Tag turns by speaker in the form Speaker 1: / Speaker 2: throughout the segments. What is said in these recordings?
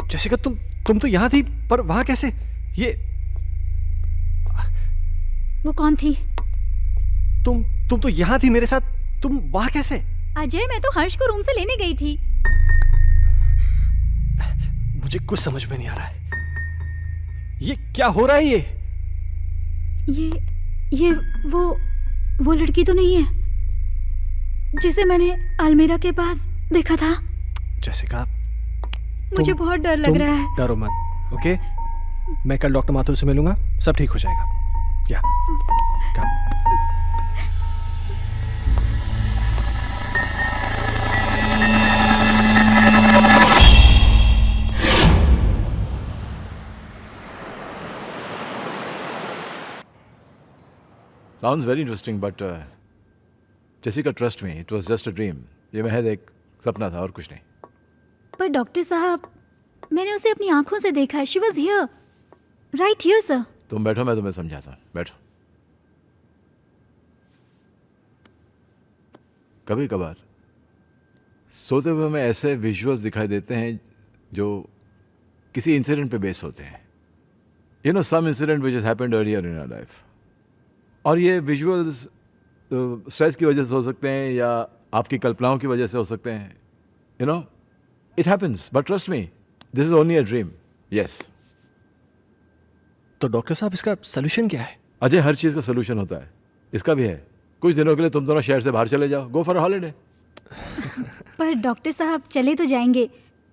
Speaker 1: Jessica, तुम तो यहाँ थी, पर वहाँ कैसे? ये
Speaker 2: वो कौन थी?
Speaker 1: तुम तो यहाँ थी मेरे साथ, तुम वहाँ कैसे?
Speaker 2: अजय, मैं तो हर्ष को रूम से लेने गई थी।
Speaker 1: मुझे कुछ समझ में नहीं आ रहा है। ये क्या हो रहा है?
Speaker 2: ये वो लड़की तो नहीं है जिसे मैंने अलमीरा के पास देखा था?
Speaker 1: जेसिका,
Speaker 2: मुझे बहुत डर लग रहा है।
Speaker 1: डरो मत, ओके? मैं कल डॉक्टर माथुर से मिलूंगा, सब ठीक हो जाएगा। या
Speaker 3: Sounds very interesting, but Jessica, trust me, it was just a dream. ये महज एक सपना था और कुछ नहीं।
Speaker 2: पर डॉक्टर साहब, मैंने उसे अपनी आंखों से देखा है। She was here, right here, sir.
Speaker 3: तुम बैठो, मैं तुम्हें समझाता हूँ। बैठो। कभी कभार सोते हुए हमें ऐसे विजुअल्स दिखाई देते हैं जो किसी इंसिडेंट पे बेस होते हैं। You know, some incident which has happened earlier in our life. और ये विजुअल्स स्ट्रेस की वजह से हो सकते हैं या आपकी कल्पनाओं की वजह से हो सकते हैं। You no, it happens, but trust me, this is only a dream. Yes.
Speaker 1: तो डॉक्टर साहब, इसका सलूशन क्या है?
Speaker 3: अजय, हर चीज़ का सलूशन होता है, इसका भी है। कुछ दिनों के लिए तुम दोनों शहर से बाहर चले जाओ, गो फॉर हॉलीडे।
Speaker 2: पर डॉक्टर साहब, चले तो जाएंगे,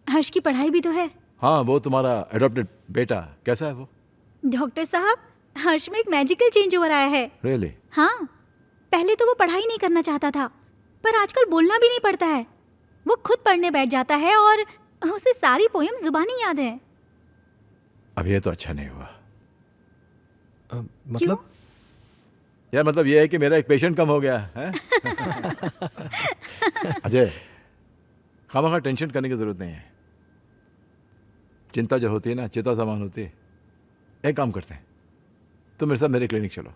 Speaker 2: हर्ष की पढ़ाई भी तो है।
Speaker 3: हाँ, वो तुम्हारा एडॉप्टेड बेटा कैसा है वो?
Speaker 2: डॉक्टर साहब, हर्ष में एक मैजिकल चेंज ओवर आया है।
Speaker 3: रियली?
Speaker 2: हाँ, पहले तो वो पढ़ाई नहीं करना चाहता था, पर आजकल बोलना भी नहीं पड़ता है। वो खुद पढ़ने बैठ जाता है और उसे सारी पोयम जुबानी याद है।
Speaker 3: अब ये तो अच्छा नहीं हुआ।
Speaker 1: मतलब?
Speaker 3: यार, मतलब ये है कि मेरा एक पेशेंट कम हो गया है। अजय, खामखा टेंशन करने की जरूरत नहीं है। चिंता जो होती है ना, चिता समान होती है। एक काम करते हैं, तुम मेरे साथ मेरे क्लिनिक चलो,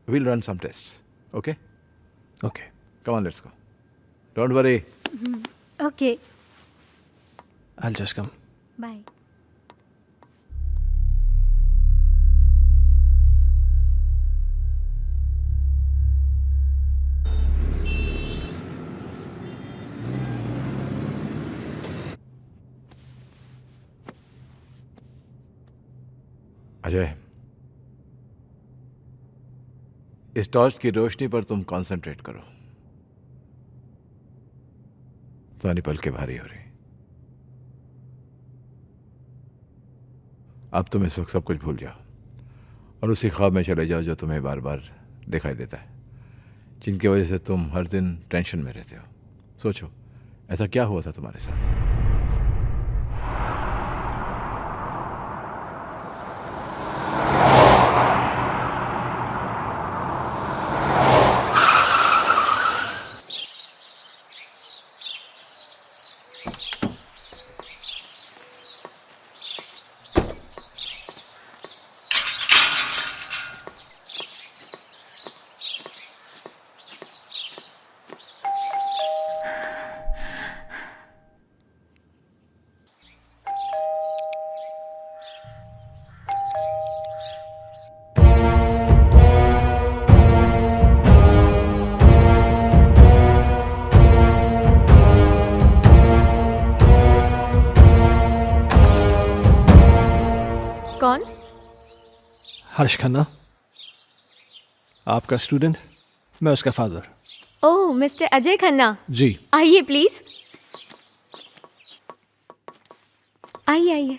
Speaker 3: we'll run some tests, okay?
Speaker 1: Okay,
Speaker 3: come on, let's go, don't worry.
Speaker 2: Okay,
Speaker 1: I will just come.
Speaker 2: Bye.
Speaker 3: Ajay, इस टॉर्च की रोशनी पर तुम कंसंट्रेट करो। तुम्हारी पलकें भारी हो रही। अब तुम इस वक्त सब कुछ भूल जाओ और उसी ख्वाब में चले जाओ जो तुम्हें बार बार दिखाई देता है, जिनकी वजह से तुम हर दिन टेंशन में रहते हो। सोचो, ऐसा क्या हुआ था तुम्हारे साथ?
Speaker 4: कौन?
Speaker 1: हर्ष खन्ना, आपका स्टूडेंट, मैं उसका फादर।
Speaker 4: ओह, मिस्टर अजय खन्ना,
Speaker 1: जी।
Speaker 4: आइए प्लीज। आइए आइए,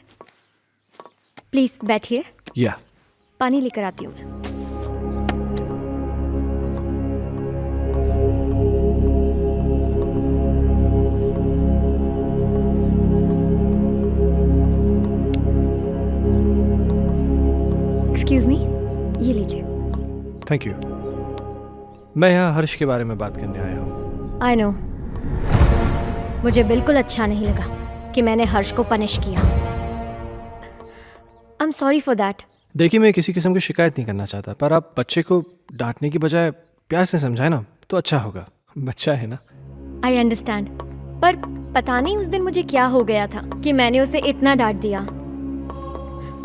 Speaker 4: प्लीज बैठिए।
Speaker 1: या
Speaker 4: पानी लेकर आती हूँ मैं। एक्सक्यूज मी, ये लीजिए।
Speaker 1: Thank you. मैं यहाँ हर्ष के बारे में बात करने आया हूँ।
Speaker 4: आई नो, मुझे बिल्कुल अच्छा नहीं लगा कि मैंने हर्ष को पनिश किया। I am sorry for that.
Speaker 1: देखिए, मैं किसी किस्म की शिकायत नहीं करना चाहता, पर आप बच्चे को डांटने की बजाय प्यार से समझाए ना तो अच्छा होगा। बच्चा है ना।
Speaker 4: आई अंडरस्टैंड, पर पता नहीं उस दिन मुझे क्या हो गया था कि मैंने उसे इतना डांट दिया।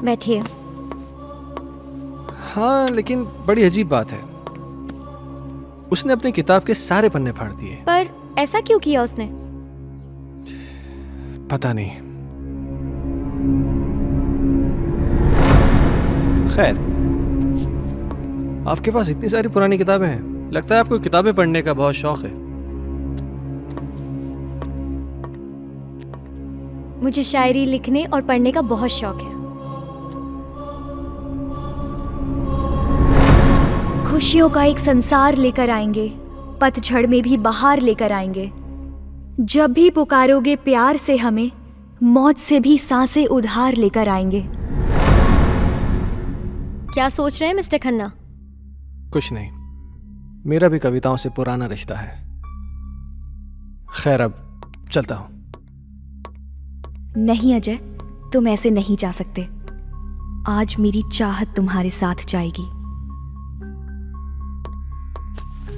Speaker 4: बैठिए।
Speaker 1: हाँ, लेकिन बड़ी अजीब बात है, उसने अपनी किताब के सारे पन्ने फाड़ दिए।
Speaker 4: पर ऐसा क्यों किया उसने?
Speaker 1: पता नहीं। खैर, आपके पास इतनी सारी पुरानी किताबें हैं, लगता है आपको किताबें पढ़ने का बहुत शौक है।
Speaker 4: मुझे शायरी लिखने और पढ़ने का बहुत शौक है।
Speaker 2: खुशियों का एक संसार लेकर आएंगे, पतझड़ में भी बहार लेकर आएंगे। जब भी पुकारोगे प्यार से हमें, मौत से भी सांसें उधार लेकर आएंगे।
Speaker 4: क्या सोच रहे हैं मिस्टर खन्ना?
Speaker 1: कुछ नहीं, मेरा भी कविताओं से पुराना रिश्ता है। खैर, अब चलता हूं।
Speaker 2: नहीं अजय, तुम ऐसे नहीं जा सकते। आज मेरी चाहत तुम्हारे साथ जाएगी।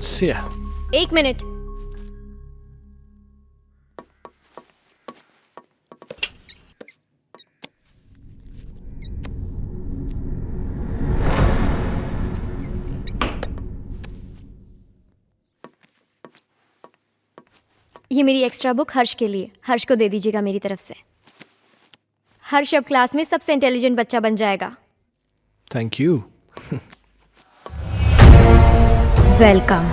Speaker 1: See ya.
Speaker 4: 1 मिनट। ये मेरी एक्स्ट्रा बुक हर्ष के लिए, हर्ष को दे दीजिएगा मेरी तरफ से। हर्ष अब क्लास में सबसे इंटेलिजेंट बच्चा बन जाएगा।
Speaker 1: Thank you.
Speaker 2: वेलकम।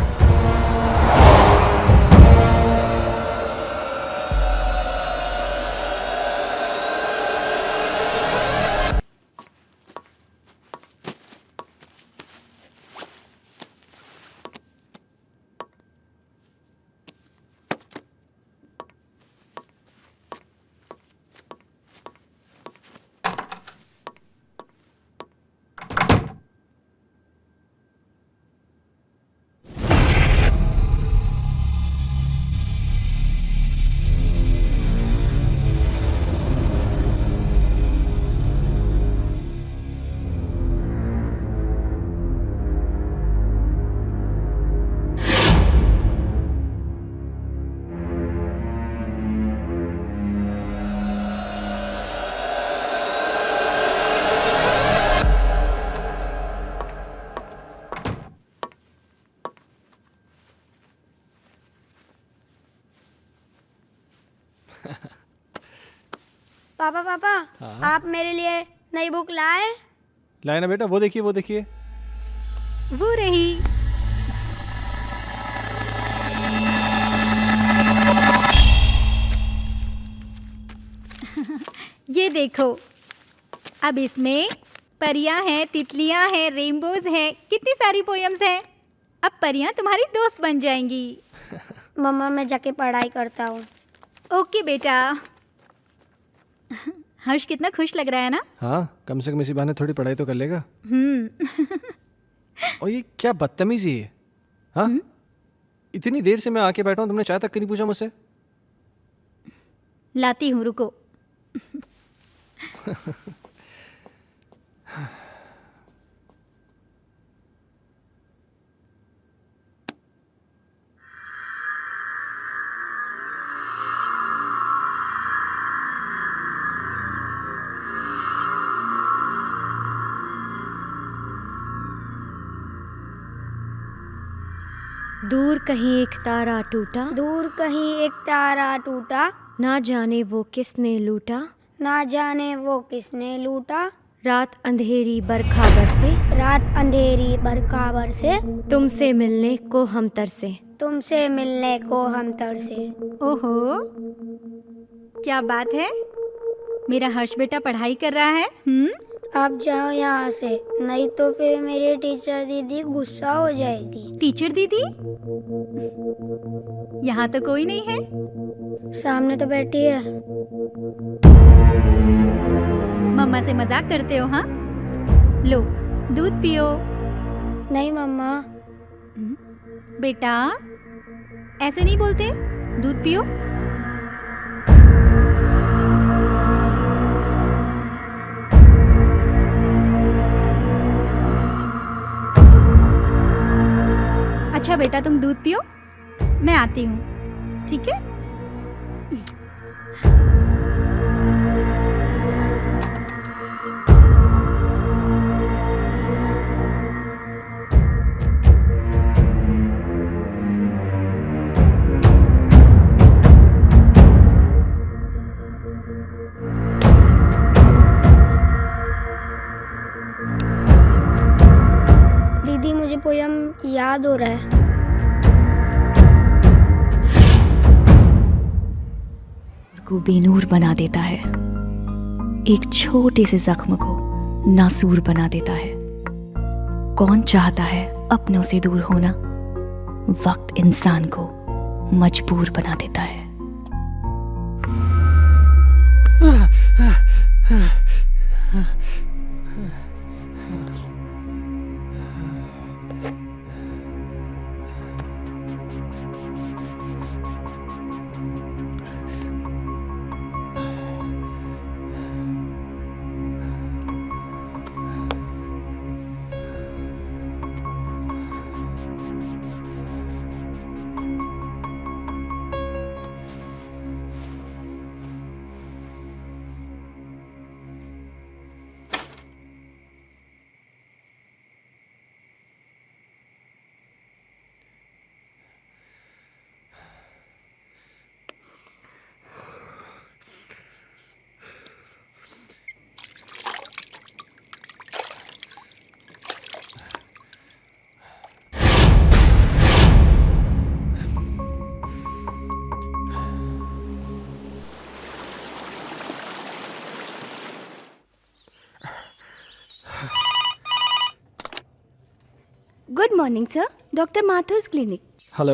Speaker 5: पापा पापा, आप मेरे लिए नई बुक लाए?
Speaker 1: लाए ना बेटा, वो देखिए वो देखिए।
Speaker 2: वो रही। ये देखो, अब इसमें परियां हैं, तितलियां हैं, रेनबोज हैं, कितनी सारी पोयम्स हैं। अब परियां तुम्हारी दोस्त बन जाएंगी।
Speaker 5: मम्मा, मैं जाके पढ़ाई करता हूँ।
Speaker 2: ओके बेटा। हर्ष कितना खुश लग रहा है ना?
Speaker 1: हाँ, कम से कम इसी बहाने थोड़ी पढ़ाई तो कर लेगा। और ये क्या बदतमीजी है? हाँ, इतनी देर से मैं आके बैठा हूँ, तुमने चाय तक नहीं पूछा मुझसे।
Speaker 2: लाती हूँ, रुको।
Speaker 4: दूर कहीं एक तारा टूटा,
Speaker 5: दूर कहीं एक तारा टूटा,
Speaker 4: ना जाने वो किसने लूटा,
Speaker 5: ना जाने वो किसने लूटा।
Speaker 4: रात अंधेरी बरखा बरसे,
Speaker 5: रात अंधेरी बरखा बरसे,
Speaker 4: तुमसे मिलने को हम तरसे।
Speaker 5: तुमसे मिलने को हम तरसे।
Speaker 2: ओहो, क्या बात है। मेरा हर्ष बेटा पढ़ाई कर रहा है।
Speaker 5: आप जाओ यहाँ से, नहीं तो फिर मेरी टीचर दीदी गुस्सा हो जाएगी।
Speaker 2: टीचर दीदी? यहाँ तो कोई नहीं है।
Speaker 5: सामने तो बैठी है।
Speaker 2: मम्मा से मजाक करते हो? हाँ, लो दूध पियो।
Speaker 5: नहीं मम्मा।
Speaker 2: बेटा, ऐसे नहीं बोलते, दूध पियो। अच्छा बेटा, तुम दूध पियो, मैं आती हूँ, ठीक है?
Speaker 5: दीदी मुझे पोयम याद हो रहा है।
Speaker 2: को बेनूर बना देता है, एक छोटे से जख्म को नासूर बना देता है। कौन चाहता है अपनों से दूर होना? वक्त इंसान को मजबूर बना देता है।
Speaker 6: Good morning, sir. Dr. Mathur's clinic.
Speaker 1: Hello.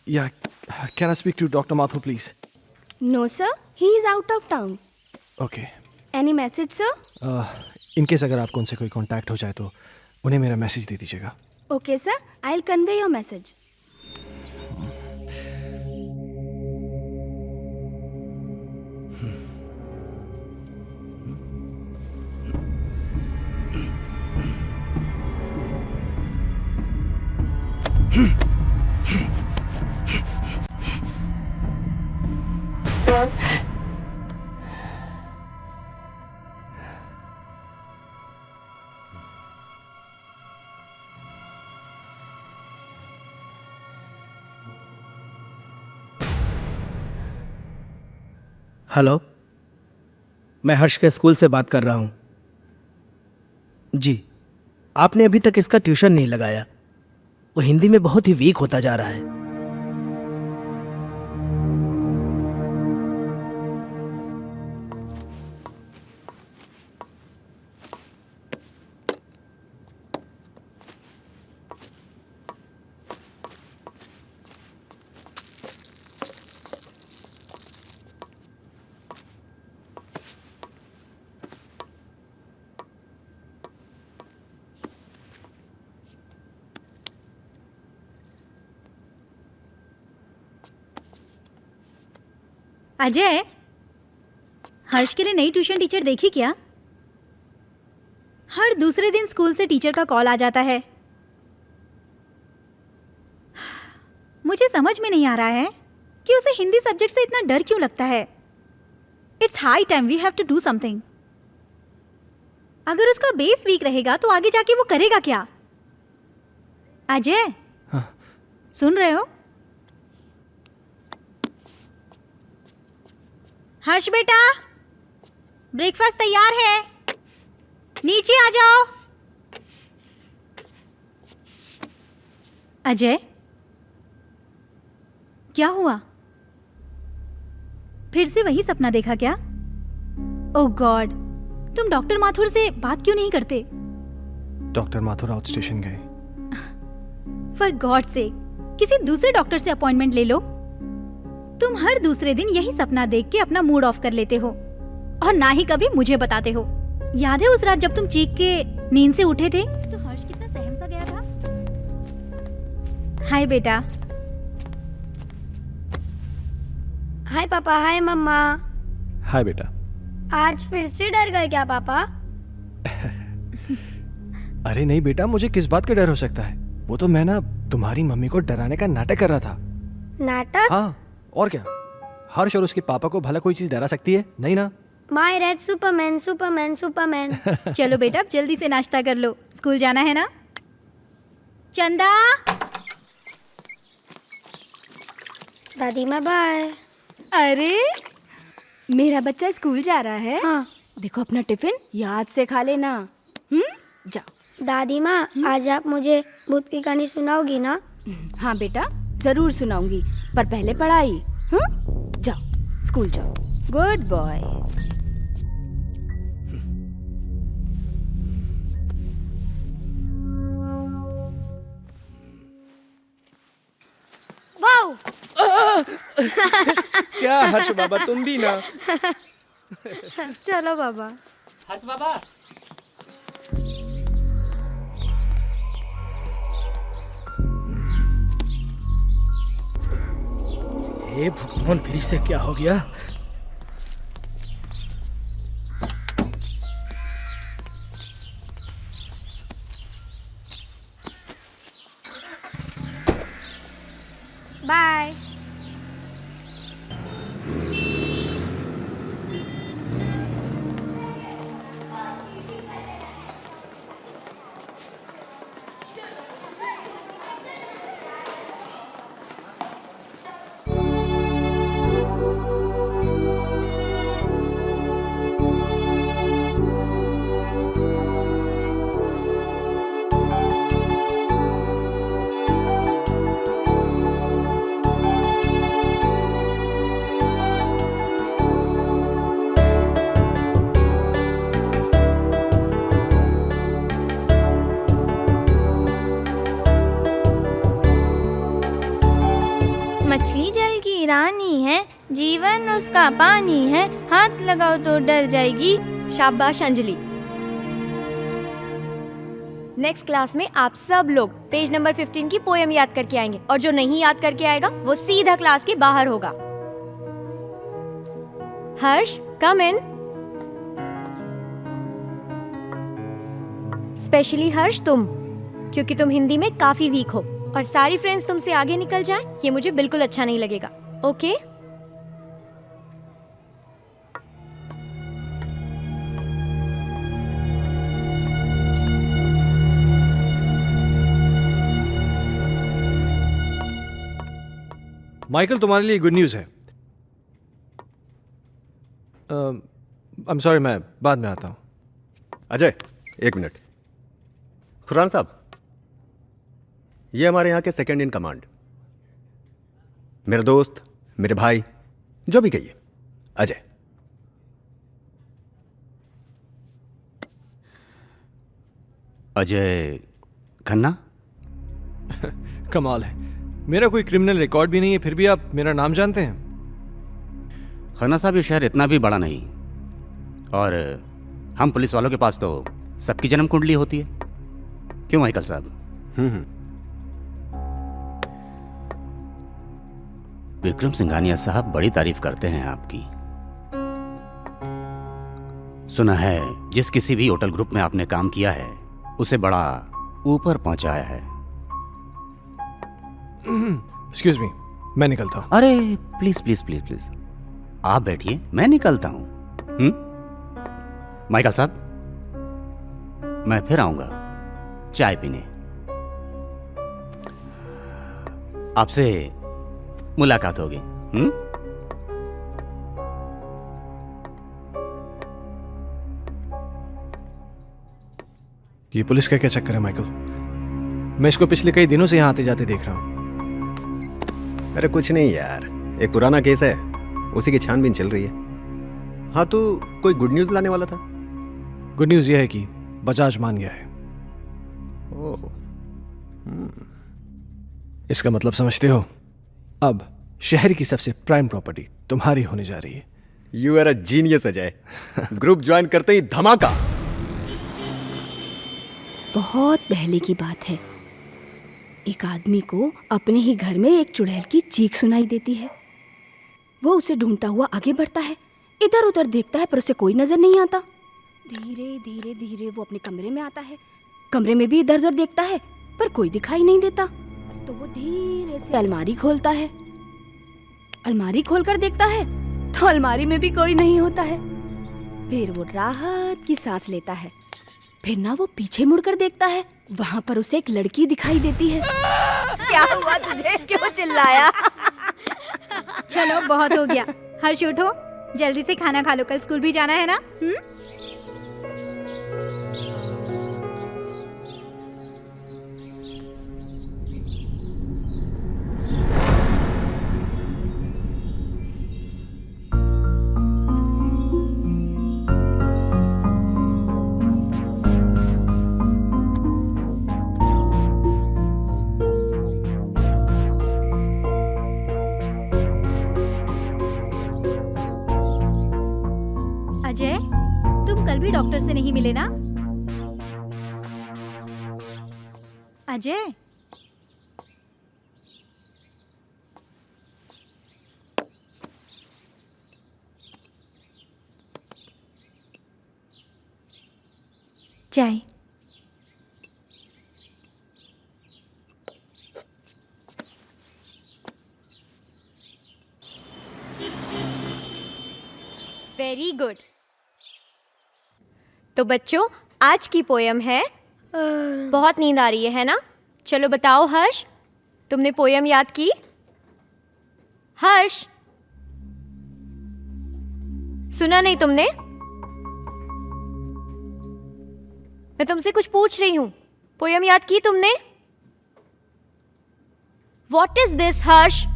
Speaker 1: Yeah, can I speak to Dr. Mathur, please?
Speaker 6: No, sir. He is out of town.
Speaker 1: Okay.
Speaker 6: Any message, sir?
Speaker 1: In case अगर आपको उनसे कोई कांटेक्ट हो जाए तो उन्हें मेरा मैसेज दे दीजिएगा।
Speaker 6: Okay, sir. I'll convey your message.
Speaker 7: Hello, मैं हर्ष के स्कूल से बात कर रहा हूँ। जी, आपने अभी तक इसका ट्यूशन नहीं लगाया। वो हिंदी में बहुत ही वीक होता जा रहा है।
Speaker 8: अजय, हर्ष के लिए नई ट्यूशन टीचर देखी क्या? हर दूसरे दिन स्कूल से टीचर का कॉल आ जाता है। मुझे समझ में नहीं आ रहा है कि उसे हिंदी सब्जेक्ट से इतना डर क्यों लगता है। It's high time we have to do something. अगर उसका बेस वीक रहेगा तो आगे जाके वो करेगा क्या? अजय,
Speaker 1: हाँ।
Speaker 8: सुन रहे हो? हर्ष बेटा, ब्रेकफास्ट तैयार है, नीचे आ जाओ। अजय, क्या हुआ? फिर से वही सपना देखा क्या? ओह गॉड, तुम डॉक्टर माथुर से बात क्यों नहीं करते?
Speaker 1: डॉक्टर माथुर आउट स्टेशन गए।
Speaker 8: फॉर गॉड सेक, किसी दूसरे डॉक्टर से अपॉइंटमेंट ले लो। तुम हर दूसरे दिन यही सपना देख के अपना मूड ऑफ कर लेते हो और ना ही कभी मुझे बताते हो। याद है उस रात जब तुम चीख के नींद से उठे थे तो हर्ष कितना सहम सा गया था? हाय बेटा।
Speaker 5: हाय पापा, हाय मम्मा।
Speaker 1: हाय बेटा।
Speaker 5: आज फिर से डर गए क्या पापा?
Speaker 1: अरे नहीं बेटा, मुझे किस बात का डर हो सकता है? वो तो मैं ना तुम्हारी मम्मी को डराने का नाटक कर रहा था।
Speaker 5: नाटक?
Speaker 1: हाँ, और क्या? हर्ष और उसके पापा को भला कोई चीज डरा सकती है? नहीं ना।
Speaker 5: My red Superman Superman Superman.
Speaker 8: चलो बेटा अब जल्दी से नाश्ता कर लो, स्कूल जाना है ना। चंदा।
Speaker 5: दादी माँ बाय।
Speaker 6: अरे मेरा बच्चा स्कूल जा रहा है।
Speaker 5: हाँ।
Speaker 6: देखो अपना टिफिन याद से खा लेना। जाओ।
Speaker 5: दादी माँ आज आप मुझे भूत की कहानी सुनाओगी ना?
Speaker 6: हाँ बेटा जरूर सुनाऊंगी, पर पहले पढ़ाई। जाओ स्कूल जाओ, गुड बॉय।
Speaker 5: वाओ।
Speaker 7: क्या हर्ष बाबा तुम भी ना।
Speaker 4: चलो बाबा।
Speaker 7: हर्ष बाबा। ये भगवान फिर इसे क्या हो गया?
Speaker 5: बाय।
Speaker 9: मछली जल की रानी है, जीवन उसका पानी है, हाथ लगाओ तो डर जाएगी।
Speaker 4: शाबाश अंजलि। नेक्स्ट क्लास में आप सब लोग पेज नंबर 15 की पोएम याद करके आएंगे, और जो नहीं याद करके आएगा वो सीधा क्लास के बाहर होगा। हर्ष कम इन। स्पेशली हर्ष तुम, क्योंकि तुम हिंदी में काफी वीक हो और सारी फ्रेंड्स तुमसे आगे निकल जाएं, ये मुझे बिल्कुल अच्छा नहीं लगेगा। ओके?
Speaker 1: माइकल तुम्हारे लिए गुड न्यूज़ है। आई एम सॉरी, मैं बाद में आता हूँ।
Speaker 10: अजय एक मिनट। खुरान साहब, ये हमारे यहाँ के सेकंड इन कमांड, मेरे दोस्त, मेरे भाई, जो भी कहिए, अजय।
Speaker 11: अजय खन्ना।
Speaker 1: कमाल है, मेरा कोई क्रिमिनल रिकॉर्ड भी नहीं है, फिर भी आप मेरा नाम जानते हैं।
Speaker 11: खन्ना साहब ये शहर इतना भी बड़ा नहीं, और हम पुलिस वालों के पास तो सबकी जन्म कुंडली होती है। क्यों माइकल साहब? विक्रम सिंघानिया साहब बड़ी तारीफ करते हैं आपकी। सुना है जिस किसी भी होटल ग्रुप में आपने काम किया है उसे बड़ा ऊपर पहुंचाया है।
Speaker 1: एक्सक्यूज मी, मैं निकलता हूं।
Speaker 11: अरे प्लीज प्लीज प्लीज प्लीज आप बैठिए, मैं निकलता हूं। माइकल साहब, मैं फिर आऊंगा चाय पीने। आपसे मुलाकात होगी।
Speaker 1: ये पुलिस का क्या चक्कर है माइकल? मैं इसको पिछले कई दिनों से यहाँ आते जाते देख रहा हूँ।
Speaker 10: अरे कुछ नहीं यार, एक पुराना केस है, उसी की छानबीन चल रही है। हाँ तो कोई गुड न्यूज़ लाने वाला था?
Speaker 1: गुड न्यूज़ यह है कि बजाज मान गया है।
Speaker 10: ओह,
Speaker 1: इसका मतलब समझते हो? अब शहर की सबसे प्राइम प्रॉपर्टी तुम्हारी होने जा रही है।
Speaker 10: You are a genius Ajay. Group join करते ही धमाका।
Speaker 6: बहुत पहले की बात है, एक आदमी को अपने ही घर में एक चुड़ैल की चीख सुनाई देती है। वो उसे ढूंढता हुआ आगे बढ़ता है, इधर उधर देखता है पर उसे कोई नजर नहीं आता। धीरे धीरे धीरे वो अपने कमरे में आता है, कमरे में भी इधर उधर देखता है पर कोई दिखाई नहीं देता। तो वो धीरे से अलमारी खोलता है, अलमारी खोलकर देखता है तो अलमारी में भी कोई नहीं होता है। फिर वो राहत की सांस लेता है। फिर ना वो पीछे मुड़कर देखता है, वहाँ पर उसे एक लड़की दिखाई देती है। क्या हुआ तुझे, क्यों चिल्लाया?
Speaker 8: चलो बहुत हो गया। हर्ष उठो, जल्दी से खाना खा लो, कल स्कूल भी जाना है ना। अजय, तुम कल भी डॉक्टर से नहीं मिले ना? अजय,
Speaker 2: चाय।
Speaker 4: Very good. तो बच्चों, आज की पोयम है बहुत नींद आ रही है ना? चलो बताओ हर्ष, तुमने पोयम याद की? हर्ष, सुना नहीं तुमने? मैं तुमसे कुछ पूछ रही हूं। पोयम याद की तुमने? What is this, हर्ष?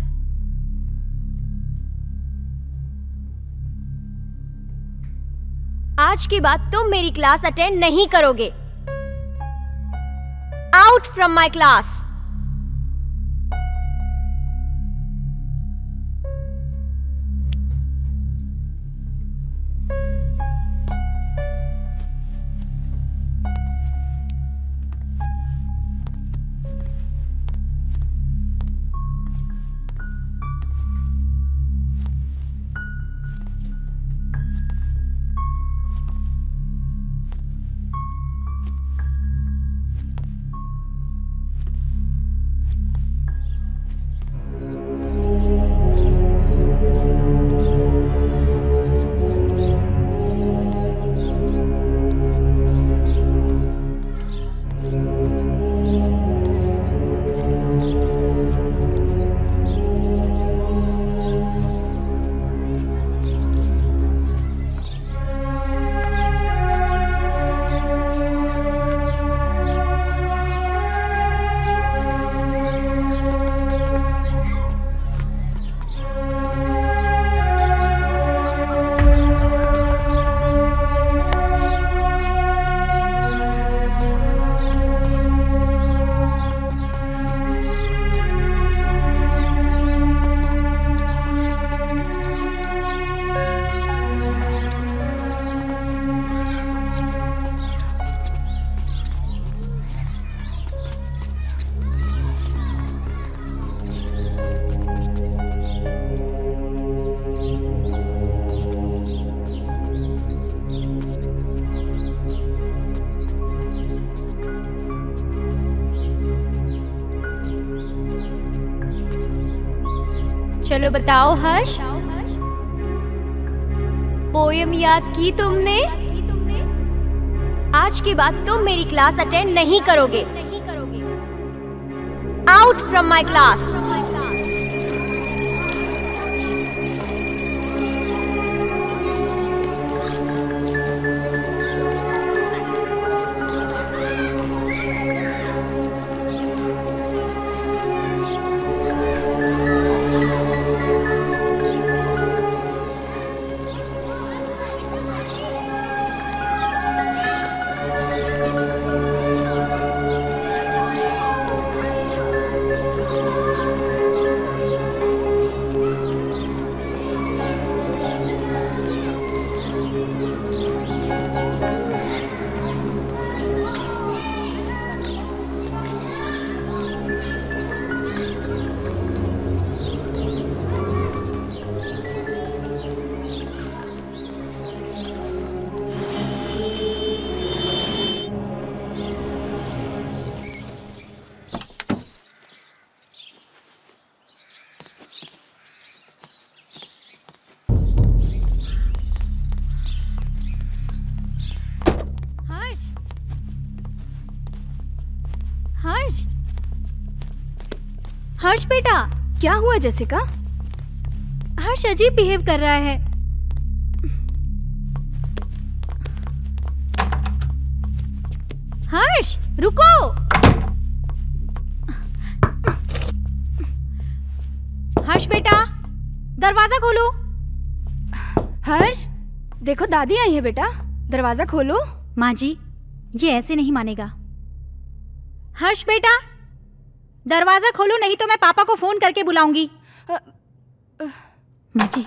Speaker 4: आज के बाद तुम मेरी क्लास अटेंड नहीं करोगे। Out from my class. चलो बताओ हर्ष, पोयम याद की तुमने? आज के बाद तुम मेरी क्लास अटेंड नहीं करोगे। Out from my class.
Speaker 8: Harsh बेटा,
Speaker 6: क्या हुआ जैसिका?
Speaker 8: हर्ष अजीब बिहेव कर रहा है। हर्ष रुको। हर्ष बेटा, दरवाजा खोलो।
Speaker 6: हर्ष, देखो दादी आई है बेटा, दरवाजा खोलो।
Speaker 8: माँ जी, ये ऐसे नहीं मानेगा। हर्ष बेटा, दरवाजा खोलो, नहीं तो मैं पापा को फोन करके बुलाऊंगी। माँ जी।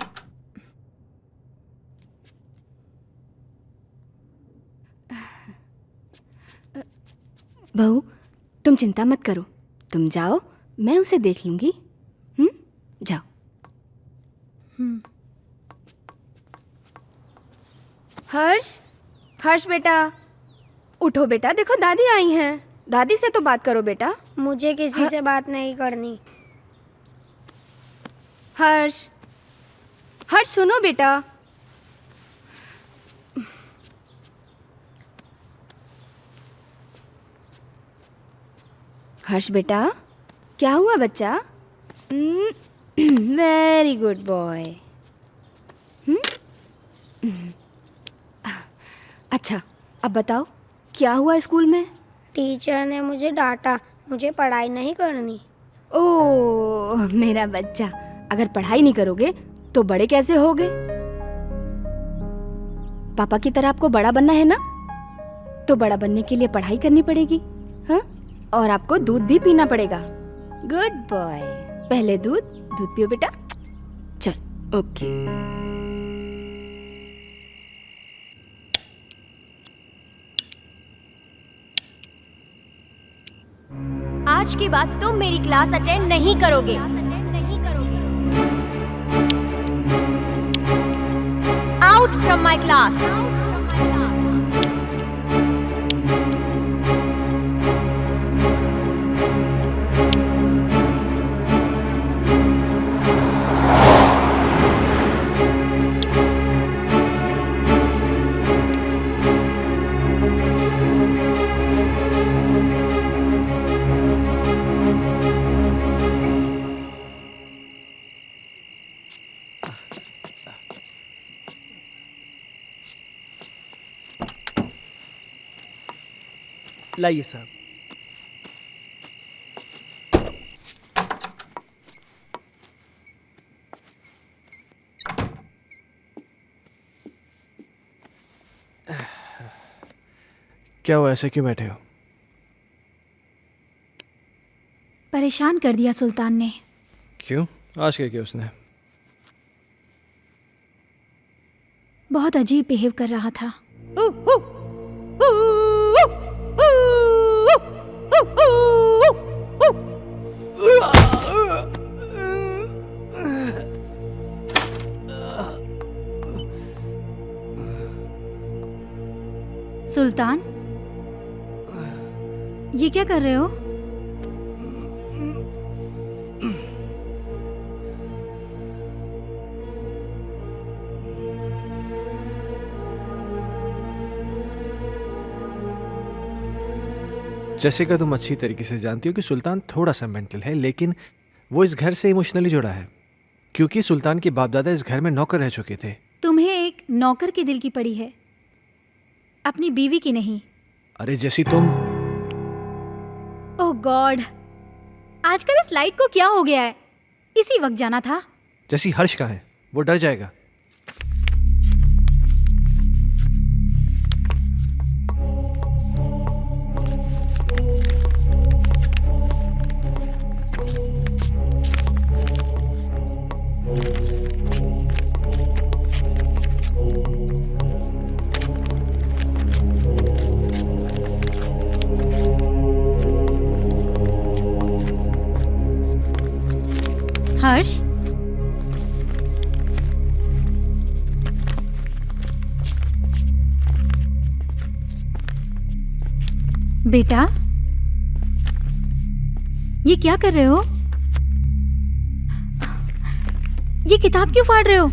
Speaker 6: बहू, तुम चिंता मत करो, तुम जाओ, मैं उसे देख लूंगी। जाओ। हर्ष, हर्ष बेटा, उठो बेटा, देखो दादी आई हैं। दादी से तो बात करो बेटा।
Speaker 5: मुझे किसी से बात नहीं करनी।
Speaker 6: हर्ष, हर्ष सुनो बेटा। हर्ष बेटा, क्या हुआ बच्चा? Very good boy. अच्छा, अब बताओ क्या हुआ स्कूल में?
Speaker 5: टीचर ने मुझे डांटा, मुझे पढ़ाई नहीं करनी।
Speaker 6: ओह मेरा बच्चा, अगर पढ़ाई नहीं करोगे तो बड़े कैसे होगे? पापा की तरह आपको बड़ा बनना है ना, तो बड़ा बनने के लिए पढ़ाई करनी पड़ेगी। हाँ, और आपको दूध भी पीना पड़ेगा। गुड बॉय, पहले दूध पियो बेटा। चल, ओके।
Speaker 4: आज के बाद तुम मेरी क्लास अटेंड नहीं करोगे। Out from my class.
Speaker 7: लाइए साहब।
Speaker 1: क्या हुआ, ऐसे क्यों बैठे हो?
Speaker 8: परेशान कर दिया सुल्तान ने।
Speaker 1: क्यों? आज क्या किया उसने?
Speaker 8: बहुत अजीब बिहेव कर रहा था। सुल्तान, ये क्या कर रहे हो?
Speaker 1: जैसिका, तुम अच्छी तरीके से जानती हो कि सुल्तान थोड़ा सा मेंटल है, लेकिन वो इस घर से इमोशनली जुड़ा है क्योंकि सुल्तान के बाप दादा इस घर में नौकर रह चुके थे।
Speaker 8: तुम्हें एक नौकर के दिल की पड़ी है, अपनी बीवी की नहीं।
Speaker 1: अरे जैसी तुम।
Speaker 8: ओह गॉड, आजकल इस लाइट को क्या हो गया है? इसी वक्त जाना था।
Speaker 1: जैसी हर्ष का है, वो डर जाएगा।
Speaker 8: हर्ष, बेटा, ये क्या कर रहे हो? ये किताब क्यों फाड़ रहे हो?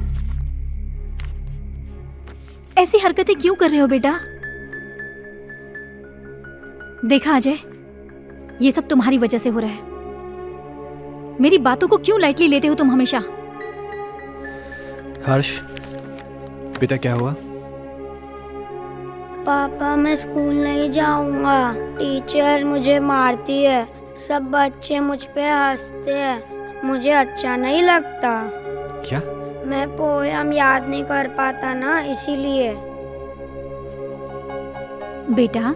Speaker 8: ऐसी हरकतें क्यों कर रहे हो बेटा? देखा अजय, ये सब तुम्हारी वजह से हो रहा है। मेरी बातों को क्यों लाइटली लेते हो तुम हमेशा?
Speaker 1: हर्ष, बेटा क्या हुआ?
Speaker 5: पापा मैं स्कूल नहीं जाऊंगा, टीचर मुझे मारती है, सब बच्चे मुझ पे हंसते हैं, मुझे अच्छा नहीं लगता।
Speaker 1: क्या?
Speaker 5: मैं पोयम याद नहीं कर पाता ना, इसीलिए।
Speaker 8: बेटा,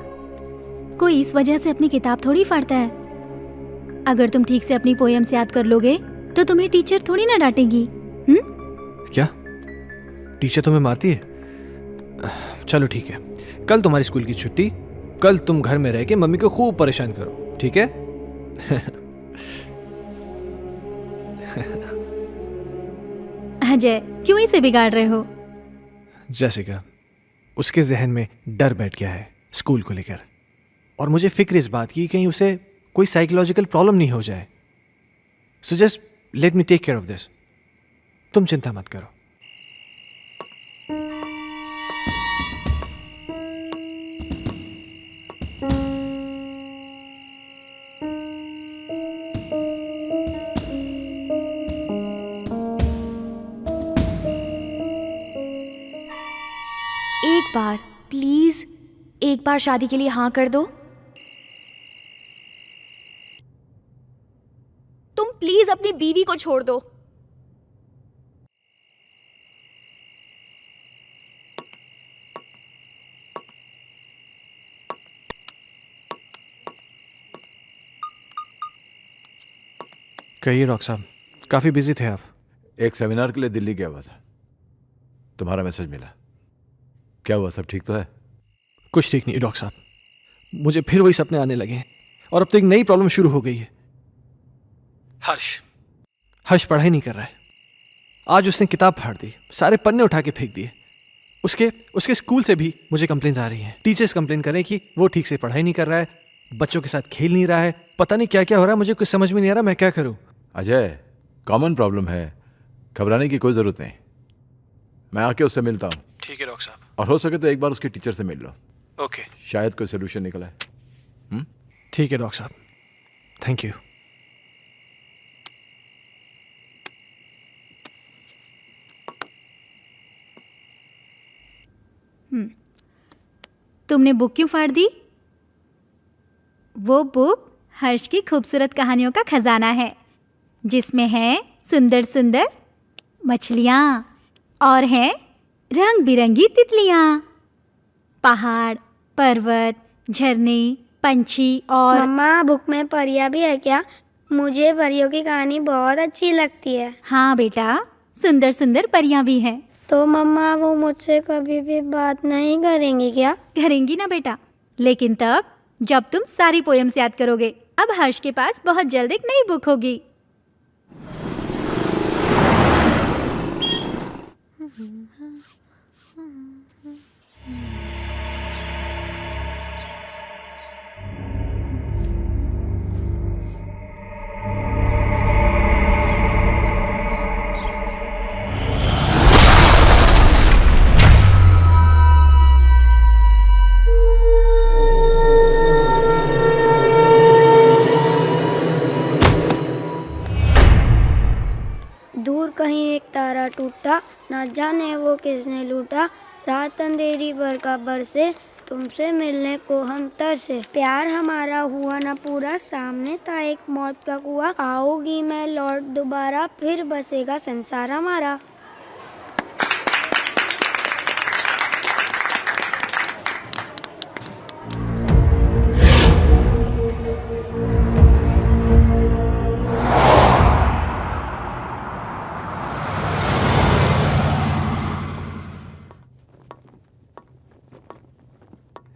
Speaker 8: कोई इस वजह से अपनी किताब थोड़ी फाड़ता है। अगर तुम ठीक से अपनी पोएम्स याद कर लोगे तो तुम्हें टीचर थोड़ी ना डांटेगी।
Speaker 1: क्या टीचर तुम्हें मारती है? चलो ठीक है, कल तुम्हारी स्कूल की छुट्टी, कल तुम घर में रह के मम्मी को खूब परेशान करो, ठीक है?
Speaker 8: अजय, क्यों इसे बिगाड़ रहे हो?
Speaker 1: जैसिका, उसके जहन में डर बैठ गया है स्कूल को लेकर, और मुझे फिक्र इस बात की कहीं उसे कोई साइकोलॉजिकल प्रॉब्लम नहीं हो जाए। So just let me take care of this. तुम चिंता मत करो।
Speaker 2: एक बार प्लीज, एक बार शादी के लिए हाँ कर दो। तुम प्लीज अपनी बीवी को छोड़ दो।
Speaker 1: कहिए डॉक्टर साहब, काफी बिजी थे आप।
Speaker 3: एक सेमिनार के लिए दिल्ली गया हुआ था, तुम्हारा मैसेज मिला। क्या हुआ, सब ठीक तो है?
Speaker 1: कुछ ठीक नहीं डॉक्टर साहब, मुझे फिर वही सपने आने लगे हैं और अब तो एक नई प्रॉब्लम शुरू हो गई है। हर्ष पढ़ाई नहीं कर रहा है। आज उसने किताब फाड़ दी, सारे पन्ने उठा के फेंक दिए। उसके स्कूल से भी मुझे कंप्लेंट्स आ रही हैं। टीचर्स कंप्लेन कर रहे हैं कि वो ठीक से पढ़ाई नहीं कर रहा है, बच्चों के साथ खेल नहीं रहा है, पता नहीं क्या क्या हो रहा है। मुझे कुछ समझ में नहीं आ रहा, मैं क्या करूं?
Speaker 3: अजय, कॉमन प्रॉब्लम है, घबराने की कोई ज़रूरत नहीं। मैं आके उससे मिलता हूँ।
Speaker 1: ठीक है डॉक्टर साहब।
Speaker 3: और हो सके तो एक बार उसके टीचर से मिल लो।
Speaker 1: ओके,
Speaker 3: शायद कोई सोल्यूशन निकला है।
Speaker 1: ठीक है डॉक्टर साहब, थैंक यू।
Speaker 8: तुमने बुक क्यों फाड़ दी? वो बुक हर्ष की खूबसूरत कहानियों का खजाना है, जिसमें है सुंदर सुंदर मछलियाँ और हैं रंग बिरंगी तितलियाँ, पहाड़, पर्वत, झरने, पंछी और।
Speaker 5: मम्मा, बुक में परियां भी है क्या? मुझे परियों की कहानी बहुत अच्छी लगती है।
Speaker 8: हाँ बेटा, सुंदर सुंदर परियां भी हैं।
Speaker 5: तो मम्मा, वो मुझसे कभी भी बात नहीं करेंगी क्या?
Speaker 8: करेंगी ना बेटा, लेकिन तब जब तुम सारी पोएम्स याद करोगे। अब हर्ष के पास बहुत जल्द एक नई बुक होगी।
Speaker 5: दूर कहीं एक तारा टूटा, ना जाने वो किसने लूटा। रात अंधेरी बरखा बरसे, तुमसे मिलने को हम तरसे। प्यार हमारा हुआ ना पूरा, सामने था एक मौत का कुआं। आओगी मैं लौट दोबारा, फिर बसेगा संसार हमारा।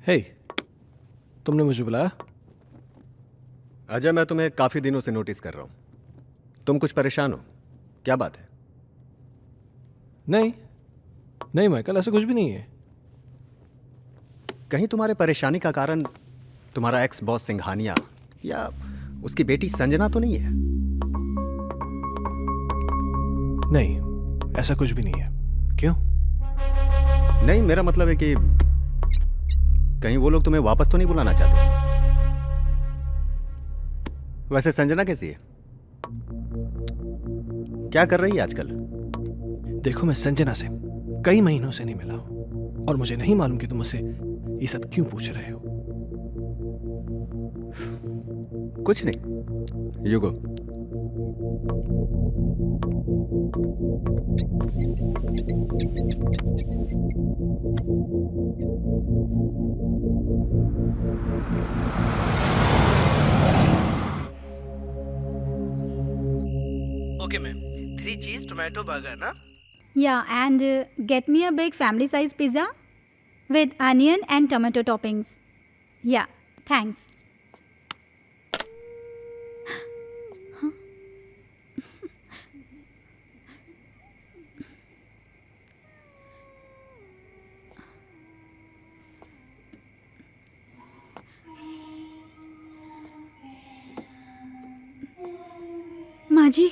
Speaker 1: हे, तुमने मुझे बुलाया?
Speaker 10: अजय, मैं तुम्हें काफी दिनों से नोटिस कर रहा हूं। तुम कुछ परेशान हो, क्या बात है?
Speaker 1: नहीं माइकल, ऐसा कुछ भी नहीं है।
Speaker 10: कहीं तुम्हारे परेशानी का कारण तुम्हारा एक्स बॉस सिंघानिया या उसकी बेटी संजना तो नहीं है?
Speaker 1: नहीं, ऐसा कुछ भी नहीं है। क्यों?
Speaker 10: नहीं, मेरा मतलब है कि कहीं वो लोग तुम्हें वापस तो नहीं बुलाना चाहते? वैसे संजना कैसी है? क्या कर रही है आजकल?
Speaker 1: देखो, मैं संजना से कई महीनों से नहीं मिला हूं और मुझे नहीं मालूम कि तुम मुझसे ये सब क्यों पूछ रहे हो।
Speaker 10: कुछ नहीं, यू गो।
Speaker 7: ओके मैम, 3 चीज टोमेटो बर्गर ना?
Speaker 8: Yeah, and get me a big family size pizza with onion and tomato toppings. Yeah, thanks. माँ जी,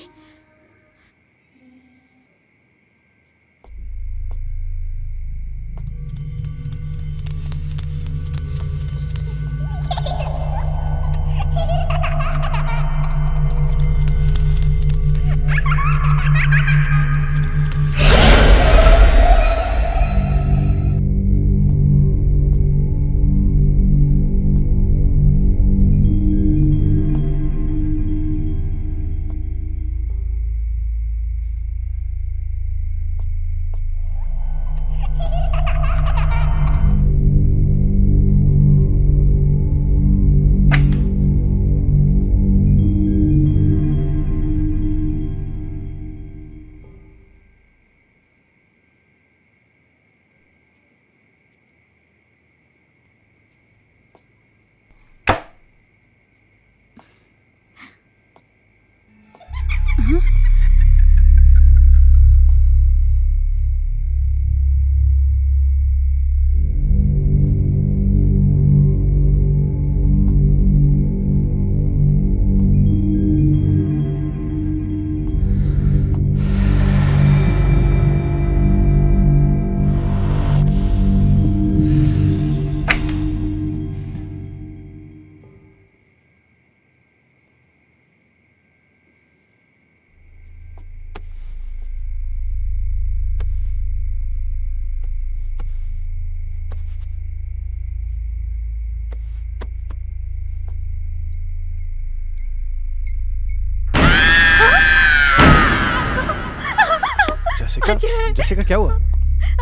Speaker 1: जैसिका, जैसिका क्या हुआ?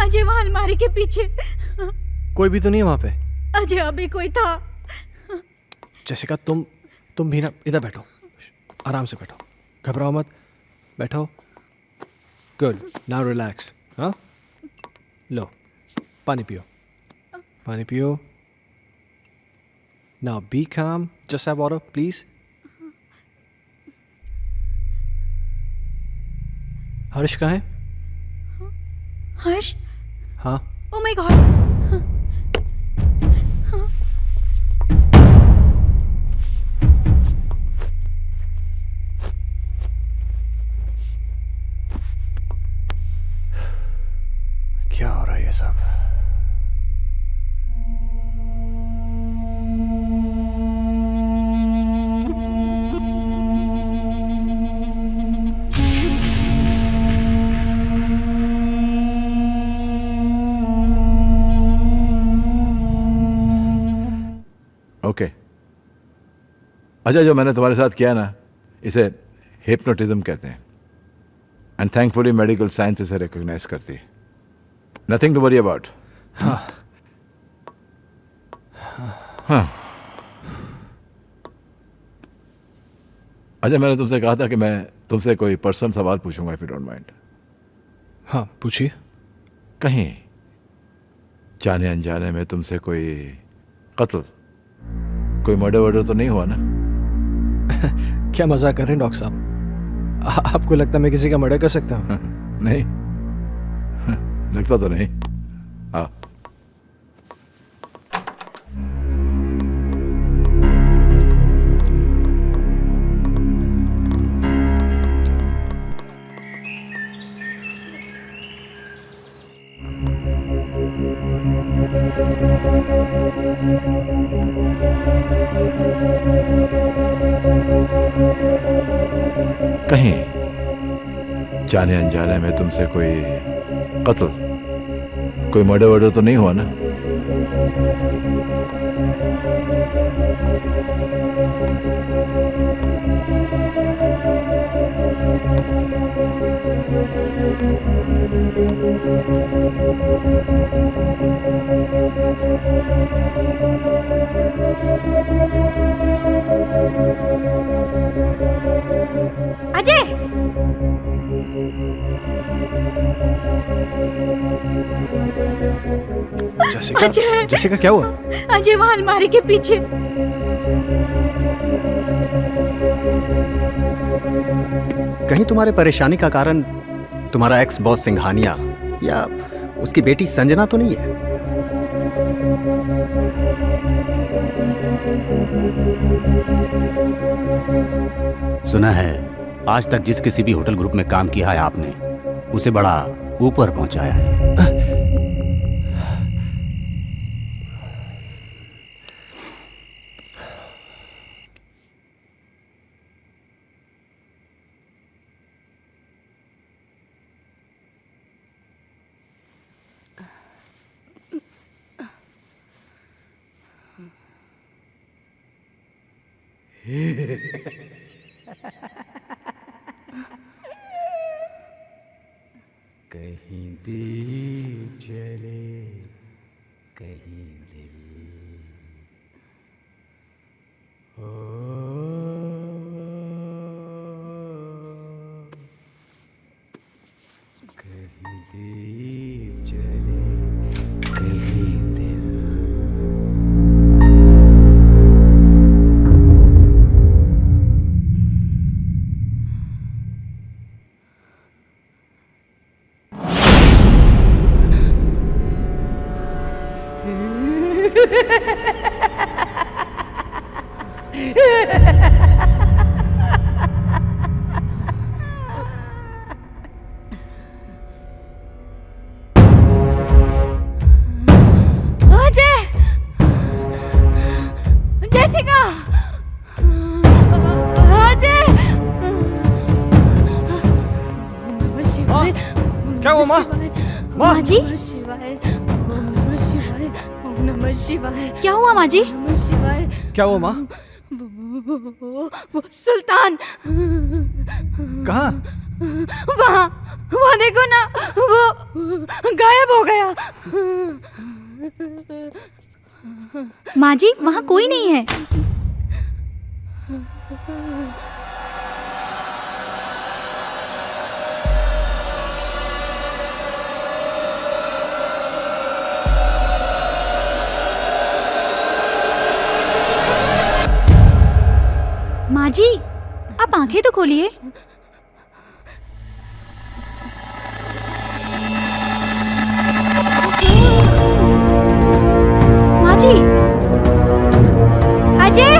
Speaker 8: अजय वहाँ अलमारी के पीछे।
Speaker 1: कोई भी तो नहीं है वहां पे।
Speaker 8: अजय अभी कोई था।
Speaker 1: जैसिका, तुम भी ना इधर बैठो, आराम से बैठो, घबराओ मत, बैठो। Good, now relax. हाँ, लो पानी पियो, पानी पियो। नाउ बी काम, जस्ट हैव वाटर प्लीज। हर्ष कहाँ है?
Speaker 8: हर्ष?
Speaker 1: हाँ।
Speaker 8: Oh my God.
Speaker 1: क्या हो रहा है ये सब?
Speaker 3: ओके अच्छा, जो मैंने तुम्हारे साथ किया ना, इसे हिप्नोटिज्म कहते हैं। एंड थैंकफुली मेडिकल साइंस इसे रिकॉग्नाइज करती है। Nothing to worry about. हाँ। अच्छा, मैंने तुमसे कहा था कि मैं तुमसे कोई पर्सनल सवाल पूछूंगा, इफ यू डोंट माइंड।
Speaker 1: हाँ, पूछिए।
Speaker 3: कहीं जाने अनजाने में तुमसे कोई कत्ल, कोई मर्डर वर्डर तो नहीं हुआ ना?
Speaker 1: क्या मजाक कर रहे हैं डॉक्टर साहब? आपको लगता है मैं किसी का मर्डर कर सकता हूँ?
Speaker 3: नहीं, लगता तो नहीं। हाँ। कहीं जाने अनजाने में तुमसे कोई कत्ल, कोई मर्डर वर्डर तो नहीं हुआ ना?
Speaker 8: अजय,
Speaker 1: जैसिका,
Speaker 8: अजय!
Speaker 1: जैसिका क्या हुआ?
Speaker 8: अजय वहाँ अलमारी के पीछे।
Speaker 10: कहीं तुम्हारे परेशानी का कारण तुम्हारा एक्स बॉस सिंघानिया या उसकी बेटी संजना तो नहीं है?
Speaker 11: सुना है आज तक जिस किसी भी होटल ग्रुप में काम किया है आपने, उसे बड़ा ऊपर पहुंचाया है।
Speaker 3: कहीं दीप जले, कहीं दिल हो। कहीं दीप जले, कहीं दिल।
Speaker 8: अजय! जैसिका! अजय!
Speaker 1: क्या हुआ माँ?
Speaker 8: माँ जी? क्या हुआ माँ जी?
Speaker 1: क्या हुआ माँ?
Speaker 8: वो सुल्तान
Speaker 1: कहाँ?
Speaker 8: वहाँ वहाँ देखो ना, वो गायब हो गया। माँ जी, वहाँ कोई नहीं है। माँ जी, आप आंखें तो खोलिए। माँ जी! अजय!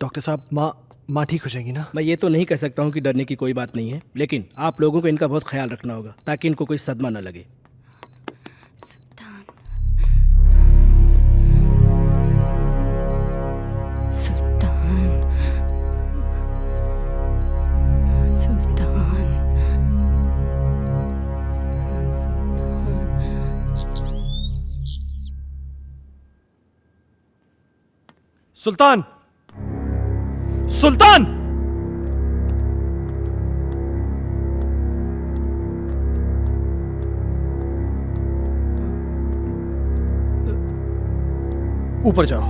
Speaker 1: डॉक्टर साहब, माँ ठीक हो जाएगी ना?
Speaker 7: मैं ये तो नहीं कह सकता हूँ कि डरने की कोई बात नहीं है, लेकिन आप लोगों को इनका बहुत ख्याल रखना होगा ताकि इनको कोई सदमा न लगे।
Speaker 1: सुल्तान! सुल्तान! ऊपर जाओ।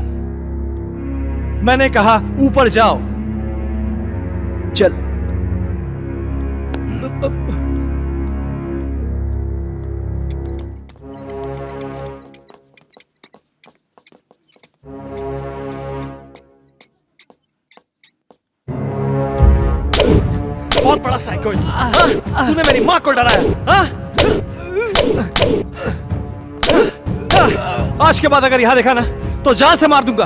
Speaker 1: मैंने कहा ऊपर जाओ।
Speaker 7: चल।
Speaker 1: बहुत बड़ा साइको है तू। तूने मेरी माँ को डराया, हाँ? आज के बाद अगर यहां देखा ना तो जान से मार दूंगा।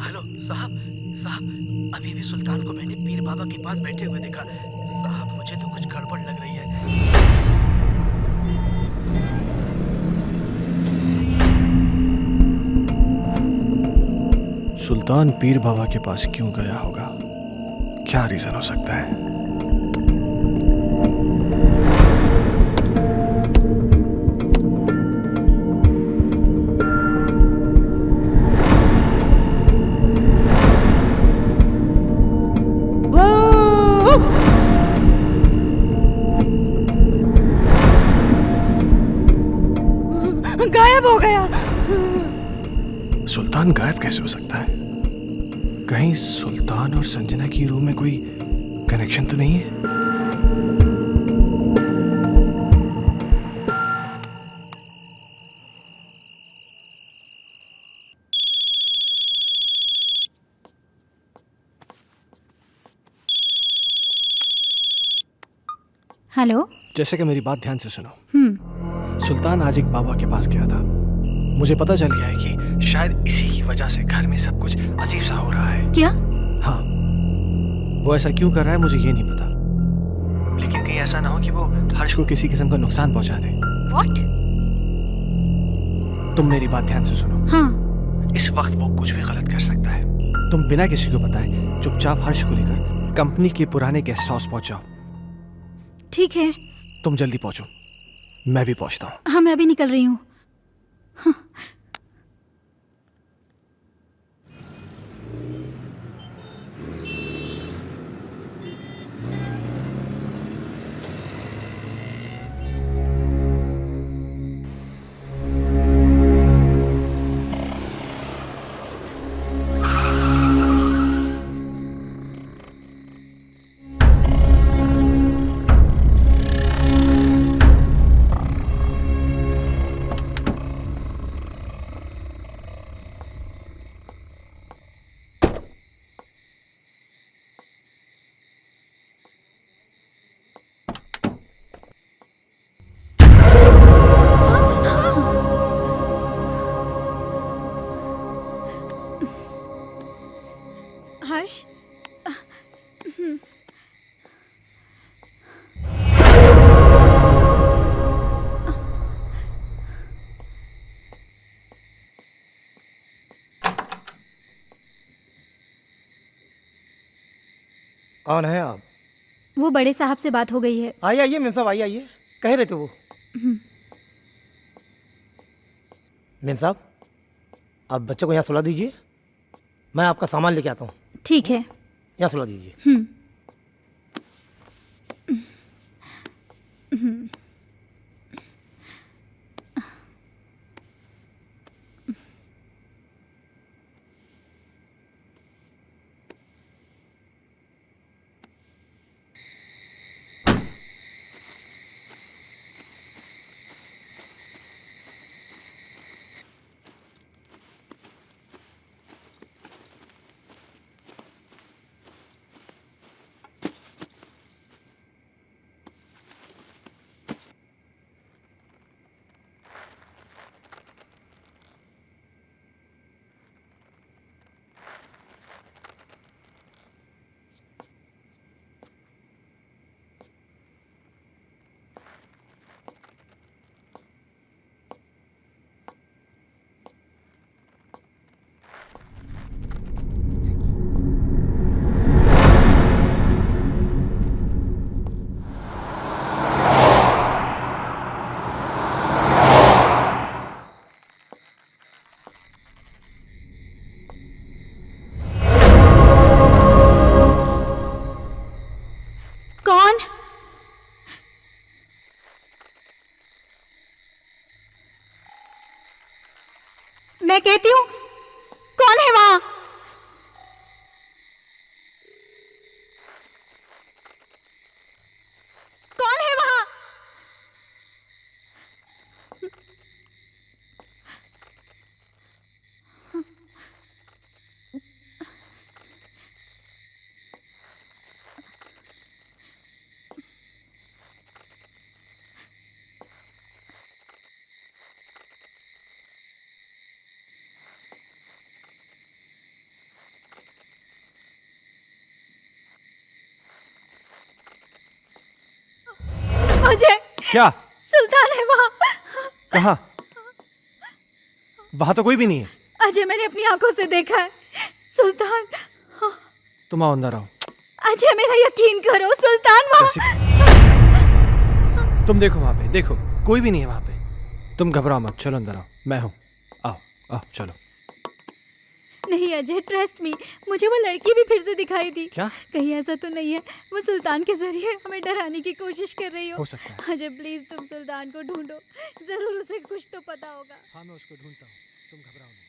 Speaker 7: हेलो साहब, साहब अभी भी सुल्तान को मैंने पीर बाबा के पास बैठे हुए देखा। साहब मुझे तो कुछ गड़बड़ लग रही है।
Speaker 1: सुल्तान पीर बाबा के पास क्यों गया होगा? क्या रीजन हो सकता है?
Speaker 6: गायब हो गया।
Speaker 1: सुल्तान गायब कैसे हो सकता है? कहीं सुल्तान और संजना की रूम में कोई कनेक्शन तो नहीं है?
Speaker 8: हेलो।
Speaker 1: जैसे कि मेरी बात ध्यान से सुनो। सुल्तान आज एक बाबा के पास गया था। मुझे पता चल गया है कि शायद इसी की वजह से घर में सब कुछ अजीब सा हो रहा है।
Speaker 8: क्या?
Speaker 1: हाँ, वो ऐसा क्यों कर रहा है मुझे ये नहीं पता, लेकिन कहीं ऐसा ना हो कि वो हर्ष को किसी किस्म का नुकसान पहुंचा दे।
Speaker 8: What?
Speaker 1: तुम मेरी बात ध्यान से सुनो।
Speaker 8: हाँ।
Speaker 1: इस वक्त वो कुछ भी गलत कर सकता है। तुम बिना किसी को बताए चुपचाप हर्ष को लेकर कंपनी के पुराने गेस्ट हाउस पहुंच जाओ।
Speaker 8: ठीक है।
Speaker 1: तुम जल्दी पहुंचो, मैं भी पहुंचता हूँ।
Speaker 8: हाँ, मैं अभी निकल रही हूँ। हाँ। हर्ष,
Speaker 7: कौन है आप?
Speaker 8: वो बड़े साहब से बात हो गई है।
Speaker 7: आइए आइए मेम साहब, आइए आइए। कह रहे थे वो। मेम साहब, आप बच्चे को यहाँ सुला दीजिए, मैं आपका सामान लेके आता हूँ।
Speaker 8: ठीक है।
Speaker 7: यहाँ सुला दीजिए।
Speaker 8: मैं कहती हूँ, कौन है वहां? कौन है वहां? अजय,
Speaker 1: क्या?
Speaker 8: सुल्तान है वहां।
Speaker 1: कहाँ? वहां तो कोई भी नहीं है।
Speaker 8: अजय, मैंने अपनी आंखों से देखा है सुल्तान।
Speaker 1: तुम आओ अंदर आओ।
Speaker 8: अजय, मेरा यकीन करो, सुल्तान वहां।
Speaker 1: तुम देखो वहां पे, देखो कोई भी नहीं है वहां पे। तुम घबराओ मत, चलो अंदर आओ, मैं हूं। आओ आओ चलो।
Speaker 8: नहीं अजय, ट्रस्ट मी, मुझे वो लड़की भी फिर से दिखाई दी।
Speaker 1: क्या?
Speaker 8: कहीं ऐसा तो नहीं है वो सुल्तान के जरिए हमें डराने की कोशिश कर रही
Speaker 1: हो सकता है।
Speaker 8: अजय प्लीज, तुम सुल्तान को ढूंढो, जरूर उसे कुछ तो पता होगा।
Speaker 1: हाँ, मैं उसको ढूंढता हूँ, तुम घबराओ नहीं।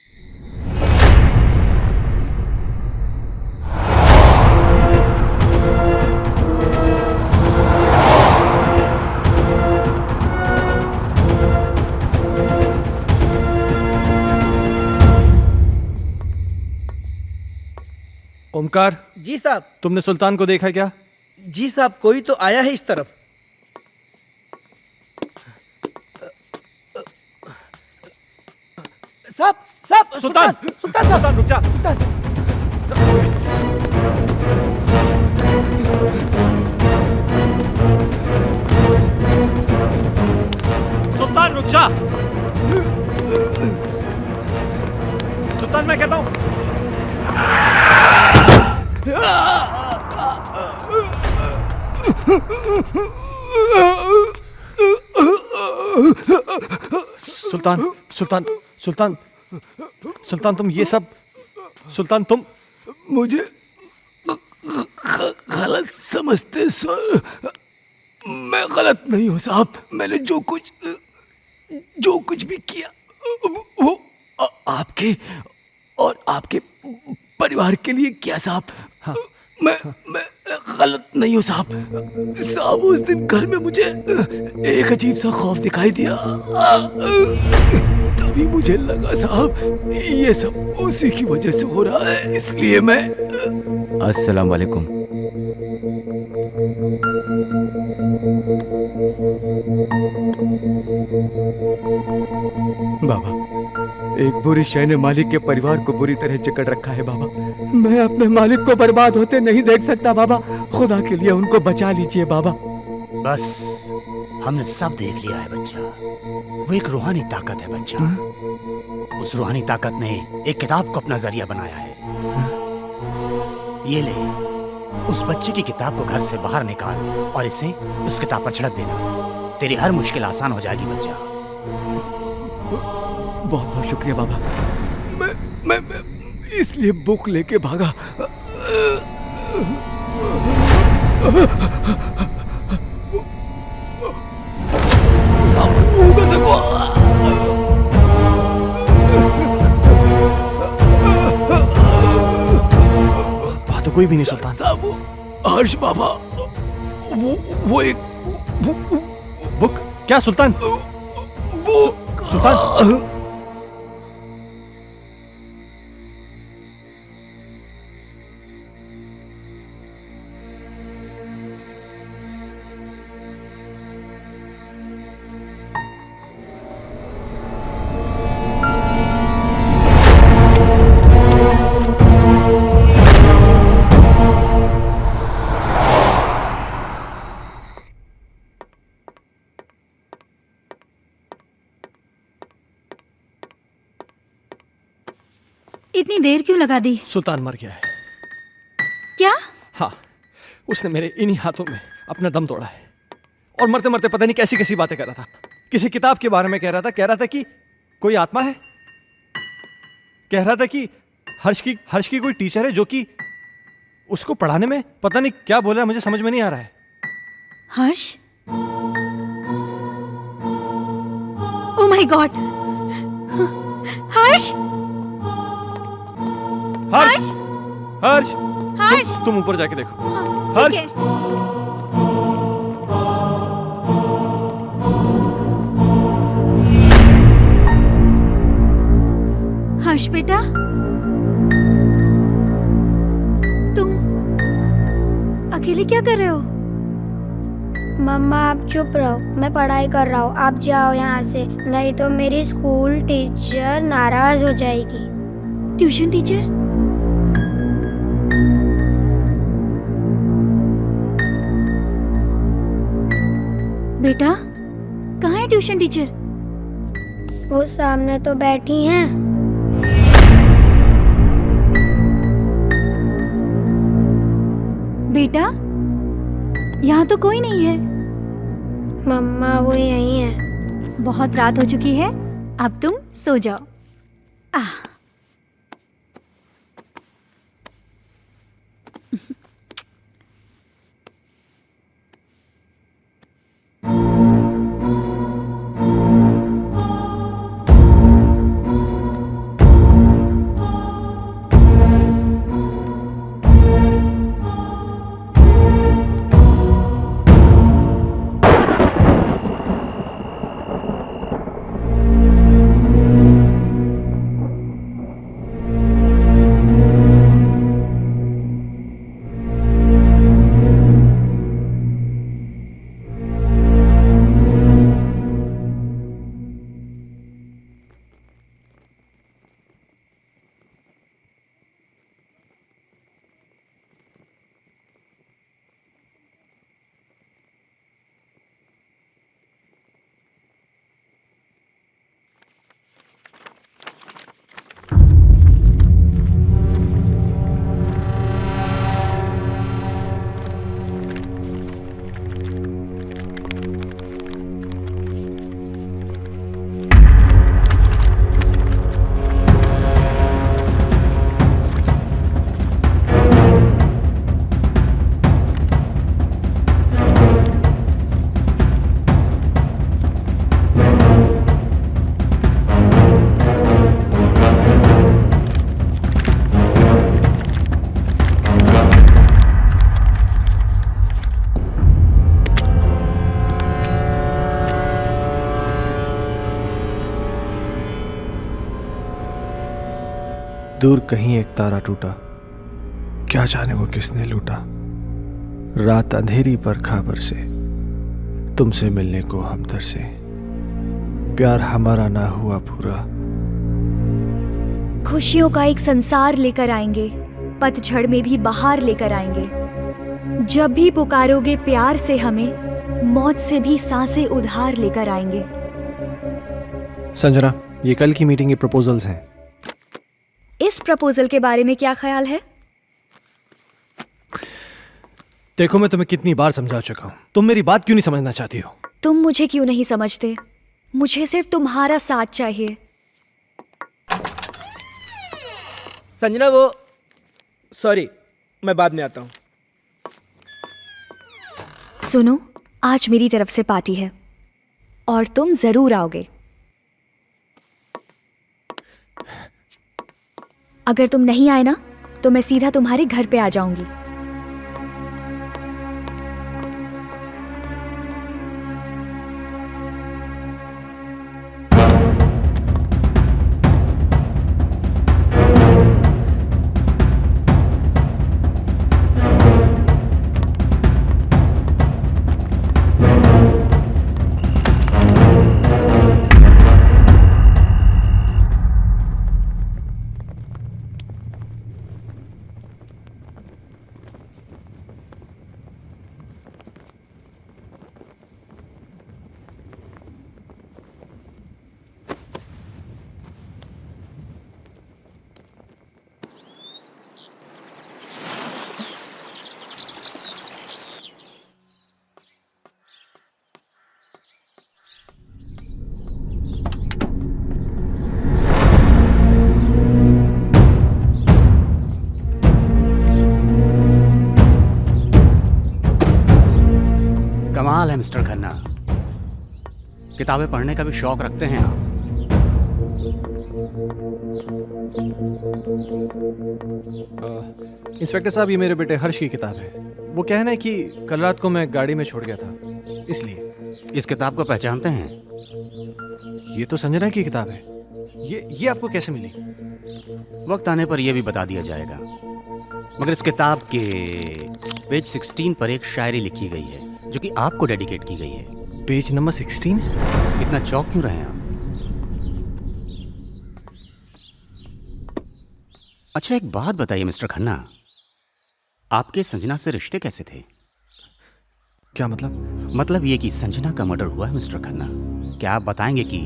Speaker 1: ओमकार,
Speaker 7: जी साहब।
Speaker 1: तुमने सुल्तान को देखा क्या?
Speaker 7: जी साहब, कोई तो आया है इस तरफ। साहब साहब,
Speaker 1: सुल्तान!
Speaker 7: सुल्तान साहब,
Speaker 1: सुल्तान रुक जा। सुल्तान रुक जा। सुल्तान, मैं कहता हूं। सुल्तान, सुल्तान, सुल्तान, सुल्तान, तुम ये सब, सुल्तान तुम
Speaker 12: मुझे गलत समझते सर। मैं गलत नहीं हूँ साहब। मैंने जो कुछ भी किया वो आपके और आपके परिवार के लिए किया साहब।
Speaker 1: हाँ।
Speaker 12: मैं गलत नहीं हूँ साहब। साहब, उस दिन घर में मुझे एक अजीब सा खौफ दिखाई दिया। तभी मुझे लगा साहब ये सब उसी की वजह से हो रहा है, इसलिए मैं।
Speaker 13: अस्सलाम वालेकुम।
Speaker 12: बाबा, एक बुरी शय ने मालिक के परिवार को बुरी तरह जकड़ रखा है बाबा। मैं अपने मालिक को बर्बाद होते नहीं देख सकता बाबा। खुदा के लिए उनको बचा लीजिए बाबा।
Speaker 11: बस, हमने सब देख लिया है बच्चा। वो एक रूहानी ताकत है बच्चा। उस रूहानी ताकत ने एक किताब को अपना जरिया बनाया है। ये ले, उस बच्चे की किताब को घर से बाहर निकाल और इसे उस किताब पर छिड़क देना। तेरी हर मुश्किल आसान हो जाएगी बच्चा।
Speaker 12: बहुत बहुत शुक्रिया बाबा। मैं इसलिए बुक लेके भागा। उधर देखो।
Speaker 1: वहां तो कोई भी नहीं सुल्तान।
Speaker 12: साहब, हर्ष बाबा, वो एक
Speaker 1: बुक? क्या सुल्तान? सुल्तान,
Speaker 8: इतनी देर क्यों लगा दी?
Speaker 1: सुल्तान मर गया है।
Speaker 8: क्या?
Speaker 1: हाँ, उसने मेरे इन्हीं हाथों में अपना दम तोड़ा है। और मरते मरते पता नहीं कैसी कैसी बातें कर रहा था। किसी किताब के बारे में कह रहा था कि कोई आत्मा है। कह रहा था कि हर्ष की कोई टीचर है जो कि उसको पढ़ाने में पता नहीं क्या बोल रहा है, मुझे समझ में नहीं आ रहा है।
Speaker 8: हर्ष? Oh my God! हर्ष!
Speaker 1: हर्ष हर्ष
Speaker 9: हर्ष
Speaker 1: तुम ऊपर जाके देखो।
Speaker 9: ठीक है।
Speaker 8: हर्ष बेटा, तुम अकेले क्या कर रहे हो?
Speaker 5: मम्मा आप चुप रहो, मैं पढ़ाई कर रहा हूँ। आप जाओ यहाँ से, नहीं तो मेरी स्कूल टीचर नाराज हो जाएगी।
Speaker 8: Tuition teacher? बेटा, कहाँ है ट्यूशन टीचर?
Speaker 5: वो सामने तो बैठी हैं।
Speaker 8: बेटा, यहाँ तो कोई नहीं है।
Speaker 5: मम्मा वो यहीं है।
Speaker 8: बहुत रात हो चुकी है, अब तुम सो जाओ।
Speaker 1: दूर कहीं एक तारा टूटा, क्या जाने वो किसने लूटा। रात अंधेरी पर खबर से, तुमसे मिलने को हम तरसे। प्यार हमारा ना हुआ पूरा।
Speaker 2: खुशियों का एक संसार लेकर आएंगे, पतझड़ में भी बहार लेकर आएंगे। जब भी पुकारोगे प्यार से हमें, मौत से भी सांसें उधार लेकर आएंगे।
Speaker 1: संजना, ये कल की मीटिंग के प्रपोजल्स हैं।
Speaker 2: इस प्रपोजल के बारे में क्या ख्याल है?
Speaker 1: देखो, मैं तुम्हें कितनी बार समझा चुका हूं, तुम मेरी बात क्यों नहीं समझना चाहती हो?
Speaker 2: तुम मुझे क्यों नहीं समझते? मुझे सिर्फ तुम्हारा साथ चाहिए।
Speaker 7: संजना, वो सॉरी, मैं बाद में आता हूँ।
Speaker 2: सुनो, आज मेरी तरफ से पार्टी है और तुम जरूर आओगे। अगर तुम नहीं आए ना, तो मैं सीधा तुम्हारे घर पे आ जाऊंगी।
Speaker 11: कमाल है मिस्टर खन्ना, किताबें पढ़ने का भी शौक रखते हैं आप।
Speaker 1: इंस्पेक्टर साहब, ये मेरे बेटे हर्ष की किताब है। वो कहना है कि कल रात को मैं गाड़ी में छोड़ गया था, इसलिए।
Speaker 11: इस किताब को पहचानते हैं?
Speaker 1: ये तो संजना की किताब है। ये आपको कैसे मिली?
Speaker 11: वक्त आने पर यह भी बता दिया जाएगा, मगर इस किताब के पेज 16 पर एक शायरी लिखी गई है जो कि आपको डेडिकेट की गई है।
Speaker 1: Page number 16?
Speaker 11: इतना चौंक क्यों रहे हैं आप? अच्छा, एक बात बताइए मिस्टर खन्ना, आपके संजना से रिश्ते कैसे थे?
Speaker 1: क्या मतलब?
Speaker 11: मतलब ये कि संजना का मर्डर हुआ है मिस्टर खन्ना। क्या आप बताएंगे कि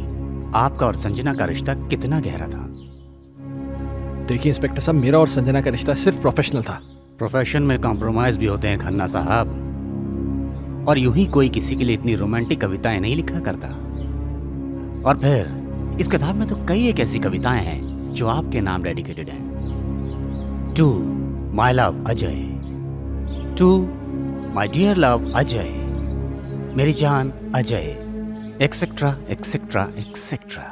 Speaker 11: आपका और संजना का रिश्ता कितना गहरा था?
Speaker 1: देखिए इंस्पेक्टर साहब, मेरा और संजना का रिश्ता सिर्फ प्रोफेशनल था।
Speaker 11: प्रोफेशन में कॉम्प्रोमाइज भी होते हैं खन्ना साहब, और यूं ही कोई किसी के लिए इतनी रोमांटिक कविताएं नहीं लिखा करता। और फिर इस किताब में तो कई एक ऐसी कविताएं हैं जो आपके नाम डेडिकेटेड हैं। To my love Ajay, to my dear love Ajay, मेरी जान Ajay, etcetera etcetera etcetera.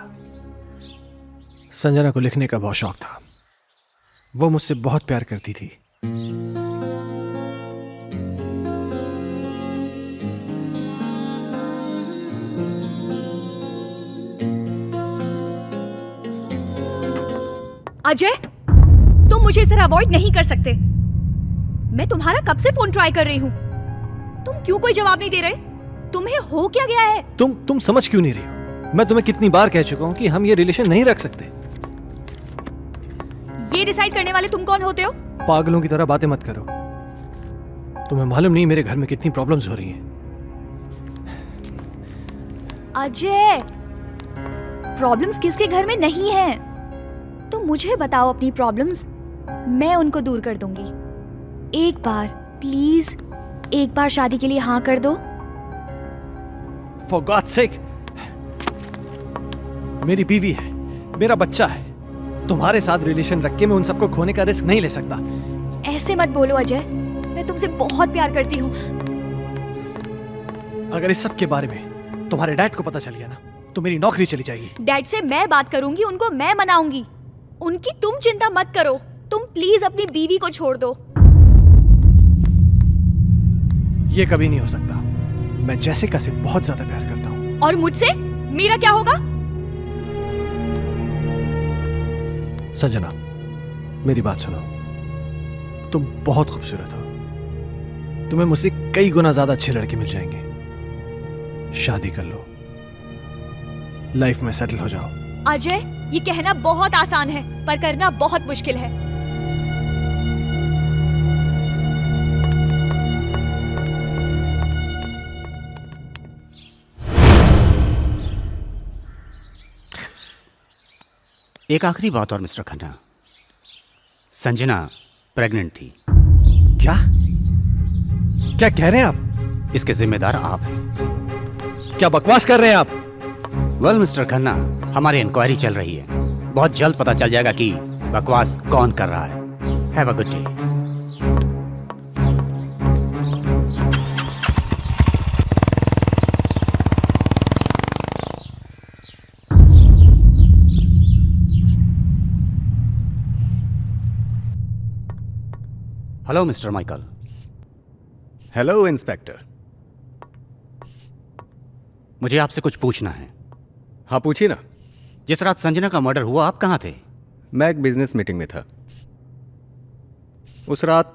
Speaker 1: Sanjana को लिखने का बहुत शौक था। वो मुझसे बहुत प्यार करती थी।
Speaker 2: अजय, तुम मुझे इसे अवॉइड नहीं कर सकते। मैं तुम्हारा कब से फोन ट्राई कर रही हूँ, तुम क्यों कोई जवाब नहीं दे रहे? तुम्हें हो क्या गया है?
Speaker 1: तुम समझ क्यों नहीं रही हो? मैं तुम्हें कितनी बार कह चुका हूं कि हम ये रिलेशन नहीं रख सकते।
Speaker 2: ये डिसाइड करने वाले तुम कौन होते हो?
Speaker 1: पागलों की तरह बातें मत करो। तुम्हें मालूम नहीं मेरे घर में कितनी प्रॉब्लम्स हो रही हैं।
Speaker 2: अजय, प्रॉब्लम्स किसके घर में नहीं है? तुम मुझे बताओ अपनी प्रॉब्लम्स, मैं उनको दूर कर दूंगी। एक बार प्लीज, एक बार शादी के लिए हाँ कर दो।
Speaker 1: For God's sake, मेरी बीवी है, मेरा बच्चा है। तुम्हारे साथ रिलेशन रख के मैं उन सबको खोने का रिस्क नहीं ले सकता।
Speaker 2: ऐसे मत बोलो अजय, मैं तुमसे बहुत प्यार करती हूँ।
Speaker 1: अगर इस सब के बारे में तुम्हारे डैड को पता चल गया ना, तो मेरी नौकरी चली जाएगी।
Speaker 2: डैड से मैं बात करूंगी, उनको मैं मनाऊंगी। उनकी तुम चिंता मत करो। तुम प्लीज अपनी बीवी को छोड़ दो।
Speaker 1: ये कभी नहीं हो सकता। मैं जैसिका से बहुत ज्यादा प्यार करता हूँ।
Speaker 2: और मुझसे मेरा क्या होगा?
Speaker 1: संजना, मेरी बात सुनो। तुम बहुत खूबसूरत हो। तुम्हें मुझसे कई गुना ज्यादा अच्छे लड़के मिल जाएंगे। शादी कर लो, लाइफ में सेटल हो जाओ।
Speaker 2: अजय, ये कहना बहुत आसान है, पर करना बहुत मुश्किल है।
Speaker 11: एक आखिरी बात और मिस्टर खन्ना, संजना प्रेग्नेंट थी।
Speaker 1: क्या क्या कह रहे हैं आप?
Speaker 11: इसके जिम्मेदार आप हैं।
Speaker 1: क्या बकवास कर रहे हैं आप?
Speaker 11: वेल मिस्टर खन्ना, हमारी इंक्वायरी चल रही है। बहुत जल्द पता चल जाएगा कि बकवास कौन कर रहा है। Have a good day. Hello mister Michael.
Speaker 10: Hello inspector.
Speaker 11: मुझे आपसे कुछ पूछना है।
Speaker 10: हाँ पूछिए ना।
Speaker 11: जिस रात संजना का मर्डर हुआ आप कहाँ थे?
Speaker 10: मैं एक बिजनेस मीटिंग में था। उस रात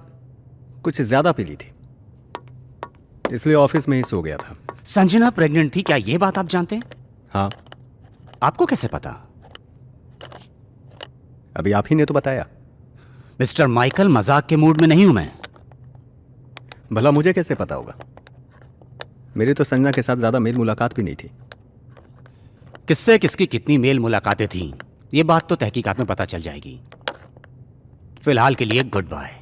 Speaker 10: कुछ ज्यादा पी ली थी, इसलिए ऑफिस में ही सो गया था।
Speaker 11: संजना प्रेग्नेंट थी, क्या ये बात आप जानते हैं?
Speaker 10: हाँ।
Speaker 11: आपको कैसे पता?
Speaker 10: अभी आप ही ने तो बताया।
Speaker 11: मिस्टर माइकल, मजाक के मूड में नहीं हूं मैं।
Speaker 10: भला मुझे कैसे पता होगा? मेरी तो संजना के साथ ज्यादा मेल मुलाकात भी नहीं थी।
Speaker 11: किससे किसकी कितनी मेल मुलाकातें थीं, ये बात तो तहकीकात में पता चल जाएगी। फिलहाल के लिए गुड बाय।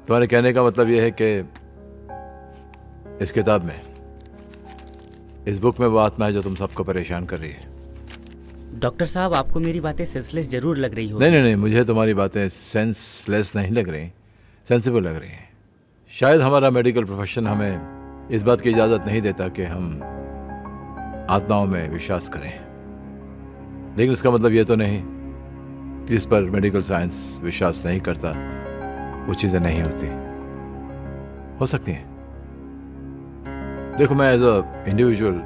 Speaker 3: तुम्हारे कहने का मतलब यह है कि इस किताब में, इस बुक में वो आत्मा है जो तुम सबको परेशान कर रही है।
Speaker 13: डॉक्टर साहब, आपको मेरी बातें सेंसलेस जरूर लग रही हो।
Speaker 3: नहीं, मुझे तुम्हारी बातें सेंसलेस नहीं लग रही, सेंसिबल लग रही हैं। शायद हमारा मेडिकल प्रोफेशन हमें इस बात की इजाज़त नहीं देता कि हम आत्माओं में विश्वास करें, लेकिन इसका मतलब ये तो नहीं कि जिस पर मेडिकल साइंस विश्वास नहीं करता वो चीज़ें नहीं होती, हो सकती हैं। देखो, मैं एज अ इंडिविजुअल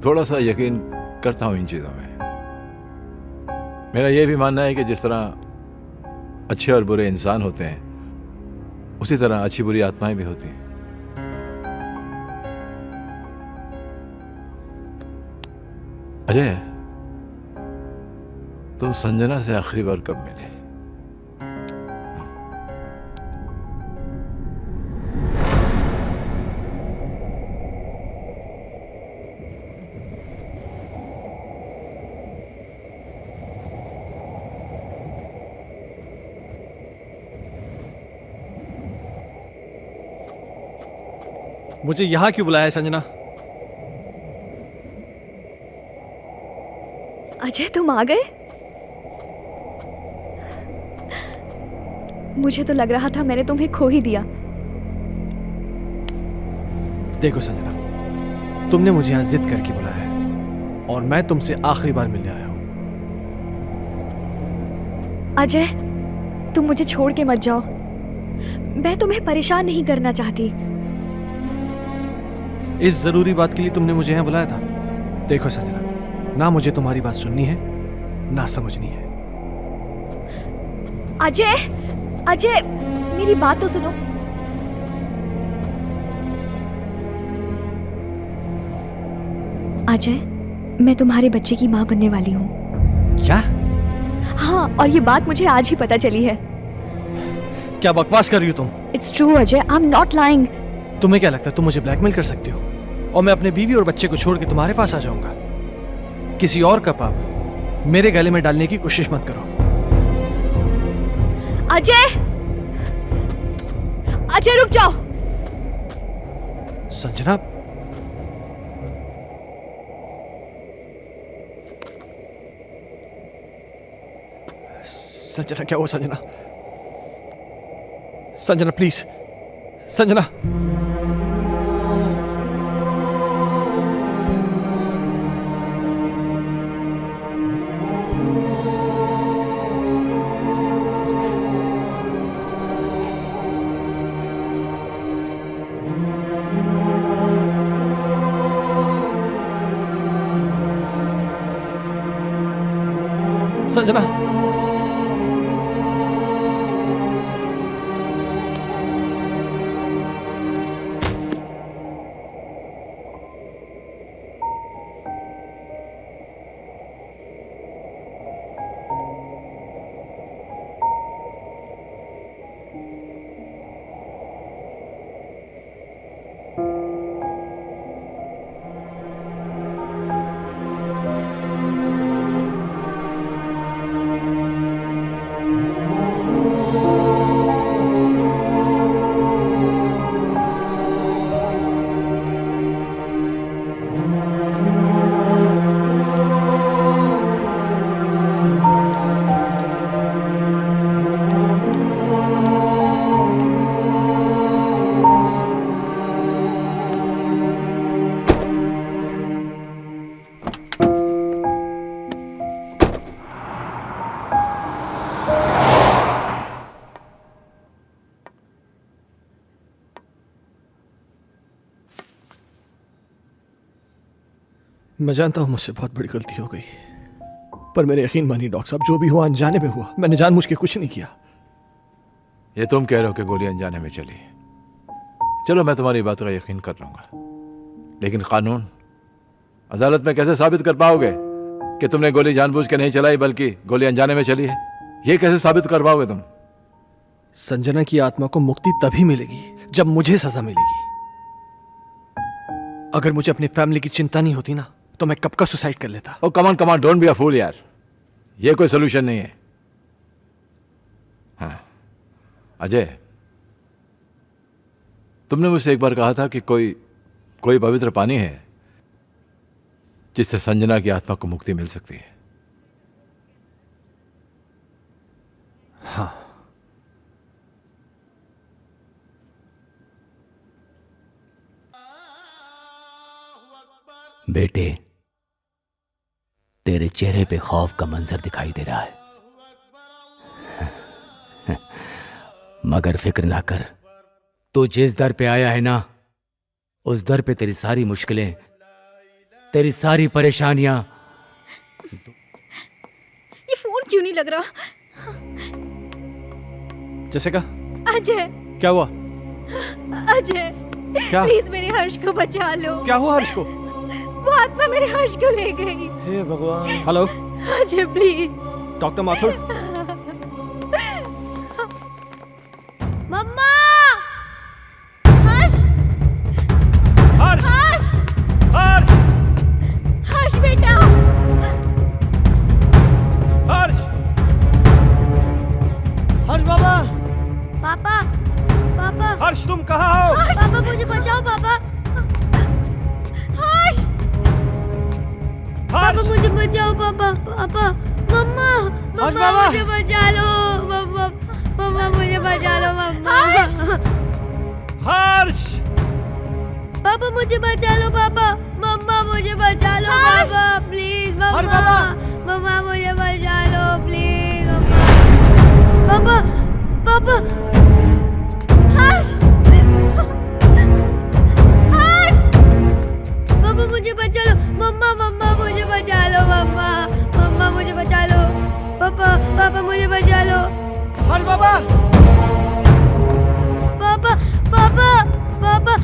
Speaker 3: थोड़ा सा यकीन करता हूँ इन चीज़ों में। मेरा ये भी मानना है कि जिस तरह अच्छे और बुरे इंसान होते हैं, उसी तरह अच्छी बुरी आत्माएं भी होती हैं। अजय, तुम संजना से आखिरी बार कब मिले?
Speaker 1: मुझे यहां क्यों बुलाया है संजना?
Speaker 2: अजय, तुम आ गए? मुझे तो लग रहा था मैंने तुम्हें खो ही दिया।
Speaker 1: देखो संजना, तुमने मुझे यहां जिद करके बुलाया है और मैं तुमसे आखिरी बार मिलने आया हूं।
Speaker 2: अजय, तुम मुझे छोड़ के मत जाओ। मैं तुम्हें परेशान नहीं करना चाहती।
Speaker 1: इस जरूरी बात के लिए तुमने मुझे यहां बुलाया था? देखो संजना, ना मुझे तुम्हारी बात सुननी है ना समझनी है।
Speaker 2: अजय, अजय, मेरी बात तो सुनो। अजय, मैं तुम्हारे बच्चे की माँ बनने वाली हूँ।
Speaker 1: क्या?
Speaker 2: हाँ, और ये बात मुझे आज ही पता चली है।
Speaker 1: क्या बकवास कर रही हो तुम?
Speaker 2: It's true Ajay, I am not lying.
Speaker 1: तुम्हें क्या लगता है तुम मुझे ब्लैकमेल कर सकती हो और मैं अपने बीवी और बच्चे को छोड़ के तुम्हारे पास आ जाऊंगा? किसी और का पाप मेरे गले में डालने की कोशिश मत करो।
Speaker 2: अजय, अजय रुक जाओ।
Speaker 1: संजना, संजना क्या हुआ? संजना, संजना प्लीज, संजना। संजना, मैं जानता हूं मुझसे बहुत बड़ी गलती हो गई, पर मेरे यकीन मानिए डॉक्टर साहब, जो भी हुआ अनजाने में हुआ। मैंने जानबूझ के कुछ नहीं किया।
Speaker 3: ये तुम कह रहे हो कि गोली अनजाने में चली। चलो, मैं तुम्हारी बात का यकीन कर लूंगा, लेकिन कानून, अदालत में कैसे साबित कर पाओगे कि तुमने गोली जानबूझ के नहीं चलाई बल्कि गोली अनजाने में चली है? ये कैसे साबित कर पाओगे तुम?
Speaker 1: संजना की आत्मा को मुक्ति तभी मिलेगी जब मुझे सजा मिलेगी। अगर मुझे अपनी फैमिली की चिंता नहीं होती ना, तो मैं कब का सुसाइड कर लेता।
Speaker 3: ओ कमान कमान, डोंट बी अ फूल यार, ये कोई सोल्यूशन नहीं है। हाँ अजय, तुमने मुझसे एक बार कहा था कि कोई पवित्र पानी है जिससे संजना की आत्मा को मुक्ति मिल सकती है।
Speaker 1: हाँ,
Speaker 11: बेटे, तेरे चेहरे पे खौफ का मंजर दिखाई दे रहा है, मगर फिक्र ना कर।
Speaker 12: तू जिस दर पे आया है ना, उस दर पे तेरी सारी मुश्किलें, तेरी सारी परेशानियां।
Speaker 8: ये फोन क्यों नहीं लग रहा?
Speaker 1: जैसिका,
Speaker 8: अजय,
Speaker 1: क्या हुआ?
Speaker 8: अजय,
Speaker 1: क्या?
Speaker 8: प्लीज मेरे हर्ष को बचा लो।
Speaker 1: क्या हुआ हर्ष को?
Speaker 8: वो आत्मा मेरे हर्ष को ले गई।
Speaker 1: हे भगवान। Hello
Speaker 8: Ajay, please.
Speaker 1: Doctor Mathur.
Speaker 9: मम्मा!
Speaker 8: हर्ष!
Speaker 1: हर्ष!
Speaker 8: हर्ष!
Speaker 1: हर्ष!
Speaker 8: हर्ष बेटा!
Speaker 1: हर्ष! हर्ष बाबा!
Speaker 5: पापा, पापा,
Speaker 1: हर्ष तुम कहाँ हो?
Speaker 5: पापा मुझे बचाओ पापा।
Speaker 8: हर्ष!
Speaker 5: पापा मुझे बचाओ पापा, पापा, मम्मा, मम्मा मुझे बचा लो, मम्मा, मम्मा मुझे बचा लो, मम्मा।
Speaker 1: हर्ष!
Speaker 5: पापा मुझे बचा लो पापा, मम्मा मुझे बचा लो पापा, प्लीज मम्मा, मम्मा मुझे बचा लो प्लीज मम्मा। पापा, पापा,
Speaker 8: हर्ष! हर्ष!
Speaker 5: पापा मुझे बचा लो, मम्मा, मम्मा मुझे बचा लो, मम्मा, मम्मा मुझे बचा लो, पापा, पापा मुझे बचा लो।
Speaker 1: हर्ष बाबा!
Speaker 5: पापा, पापा, पापा,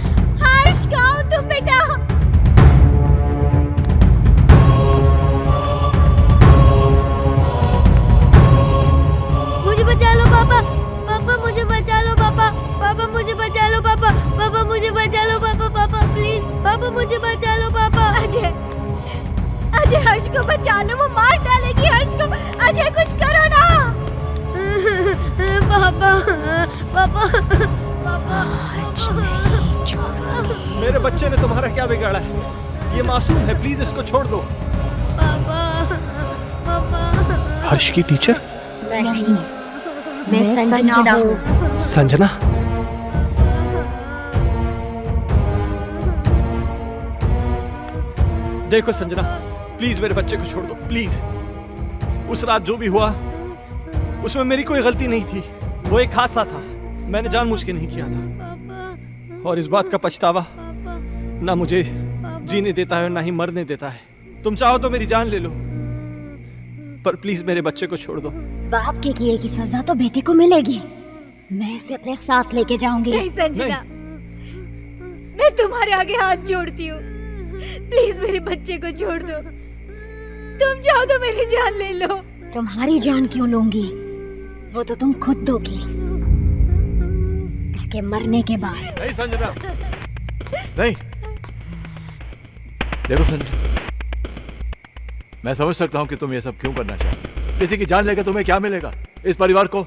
Speaker 8: हर्ष, कहाँ हो तुम बेटा?
Speaker 5: मुझे बचा लो पापा, पापा मुझे बचा लो पापा, पापा मुझे बचा लो पापा, पापा मुझे बचा लो पापा, पापा प्लीज, पापा मुझे बचा लो पापा।
Speaker 8: अजय, अजय हर्ष को बचा लो, वो मार डालेगी हर्ष को। अजय कुछ करो ना।
Speaker 5: पापा, पापा, पापा।
Speaker 1: मेरे बच्चे ने तुम्हारा क्या बिगाड़ा है? ये मासूम है, प्लीज इसको छोड़ दो।
Speaker 5: पापा, पापा।
Speaker 1: हर्ष की टीचर?
Speaker 4: नहीं, मैं संजना हूँ।
Speaker 1: संजना? देखो संजना, प्लीज मेरे बच्चे को छोड़ दो, प्लीज। उस रात जो भी हुआ उसमें मेरी कोई गलती नहीं थी, वो एक हादसा था, मैंने जानबूझ के नहीं किया था। और इस बात का पछतावा ना मुझे जीने देता है और ना ही मरने देता है। तुम चाहो तो मेरी जान ले लो, पर प्लीज मेरे बच्चे को छोड़ दो।
Speaker 4: बाप के किए की सजा तो बेटे को मिलेगी, मैं इसे अपने साथ लेके जाऊंगी।
Speaker 8: नहीं संजना, मैं तुम्हारे आगे हाथ जोड़ती हूँ, प्लीज मेरे बच्चे को छोड़ दो। तुम चाहो तो मेरी जान ले लो।
Speaker 4: तुम्हारी जान क्यों लूंगी, वो तो तुम खुद दोगी इसके मरने के बाद।
Speaker 3: नहीं संजना, नहीं। देखो संजना, मैं समझ सकता हूं कि तुम ये सब क्यों करना चाहती हो। किसी की जान लेकर तुम्हें क्या मिलेगा? इस परिवार को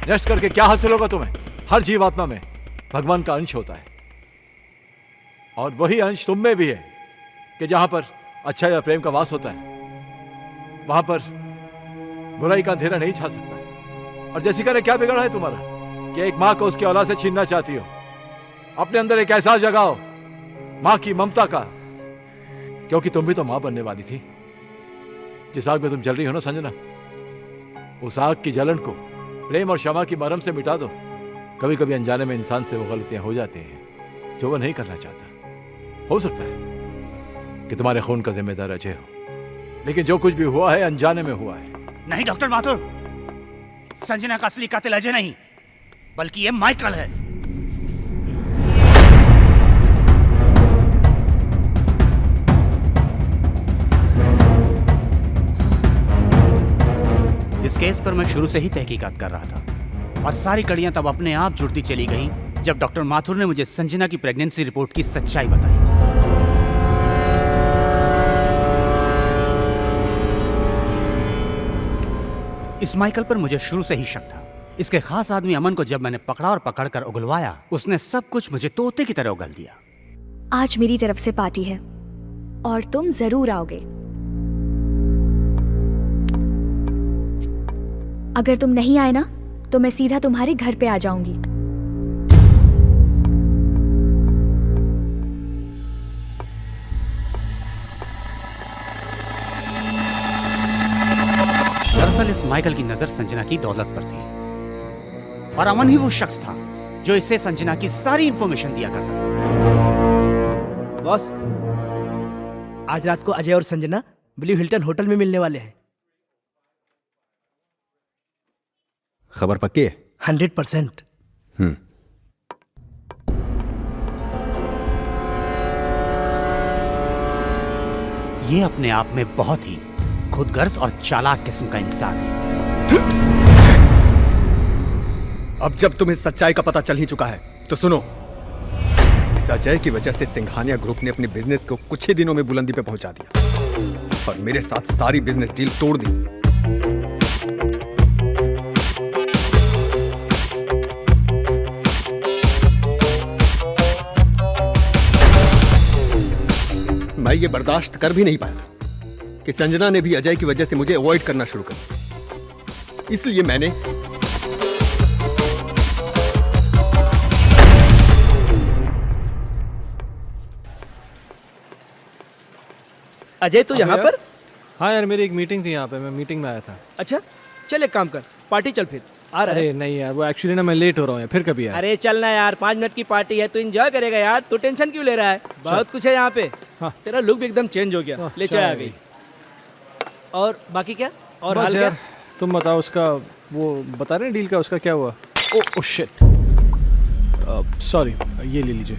Speaker 3: नष्ट करके क्या हासिल होगा तुम्हें? हर जीवात्मा में भगवान का अंश होता है, और वही अंश तुम में भी है कि जहां पर अच्छा या प्रेम का वास होता है, वहां पर बुराई का अंधेरा नहीं छा सकता। और जैसिका ने क्या बिगाड़ा है तुम्हारा कि एक माँ को उसकी औलाद से छीनना चाहती हो? अपने अंदर एक एहसास जगाओ माँ की ममता का, क्योंकि तुम भी तो माँ बनने वाली थी। जिस आग में तुम जल रही हो ना संजना, उस आग की जलन को प्रेम और क्षमा की मरहम से मिटा दो। कभी कभी अनजाने में इंसान से वो गलतियां हो जाती हैं जो वो नहीं करना चाहता। हो सकता है कि तुम्हारे खून का जिम्मेदार अजय हो, लेकिन जो कुछ भी हुआ है अनजाने में हुआ है।
Speaker 11: नहीं डॉक्टर माथुर, संजना का असली कातिल अजय नहीं, बल्कि ये माइकल है। इस केस पर मैं शुरू से ही तहकीकात कर रहा था, और सारी कड़ियां तब अपने आप जुड़ती चली गई जब डॉक्टर माथुर ने मुझे संजना की प्रेगनेंसी रिपोर्ट की सच्चाई बताई। इस माइकल पर मुझे शुरू से ही शक था। इसके खास आदमी अमन को जब मैंने पकड़ा और पकड़कर उगलवाया, उसने सब कुछ मुझे तोते की तरह उगल दिया।
Speaker 2: आज मेरी तरफ से पार्टी है और तुम जरूर आओगे। अगर तुम नहीं आए ना तो मैं सीधा तुम्हारे घर पे आ जाऊंगी।
Speaker 11: दरअसल इस माइकल की नजर संजना की दौलत पर थी और अमन ही वो शख्स था जो इससे संजना की सारी इंफॉर्मेशन दिया करता था।
Speaker 7: बॉस, आज रात को अजय और संजना ब्लू हिल्टन होटल में मिलने वाले हैं।
Speaker 10: खबर पक्की है?
Speaker 7: 100%।
Speaker 11: ये अपने आप में बहुत ही खुदगर्ज और चालाक किस्म का इंसान है।
Speaker 10: अब जब तुम्हें सच्चाई का पता चल ही चुका है तो सुनो, इस अजय की वजह से सिंघानिया ग्रुप ने अपने बिजनेस को कुछ ही दिनों में बुलंदी पे पहुंचा दिया और मेरे साथ सारी बिजनेस डील तोड़ दी। मैं ये बर्दाश्त कर भी नहीं पाया था कि संजना ने भी अजय की वजह से मुझे अवॉइड करना शुरू कर दिया। इसलिए मैंने
Speaker 7: अजय तो यहाँ पर?
Speaker 1: हाँ यार, मेरी एक मीटिंग थी यहाँ पे, मैं मीटिंग में आया था।
Speaker 7: अच्छा, चल एक काम कर, पार्टी चल फिर। आ रहा है?
Speaker 1: अरे नहीं यार, वो एक्चुअली ना मैं लेट हो रहा हूँ यार, फिर कभी यार।
Speaker 7: अरे चलना यार, 5 मिनट की पार्टी है, तू एंजॉय करेगा यार, तू टेंशन क्यों ले रहा है? बहुत कुछ है यहाँ पे।
Speaker 1: हाँ।
Speaker 7: तेरा लुक भी एकदम चेंज हो गया, ले चाय आ गई। और बाकी क्या? और हाल क्या?
Speaker 1: तुम बताओ, उसका वो बता रहे हैं डील का, उसका क्या हुआ? ओ शिट, सॉरी, ये ले लीजिए।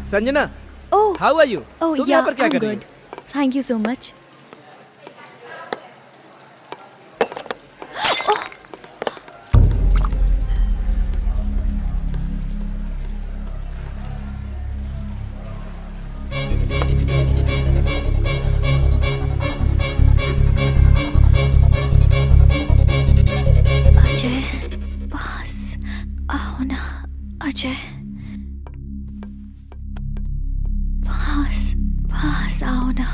Speaker 7: Sanjana,
Speaker 2: Oh,
Speaker 7: how are you?
Speaker 2: oh
Speaker 7: तुम
Speaker 2: yeah,
Speaker 7: यहाँ पर क्या
Speaker 2: I'm
Speaker 7: कर रही
Speaker 2: good. Thank you so much. Ajay, पास आओ ना अजय, पास आओ ना।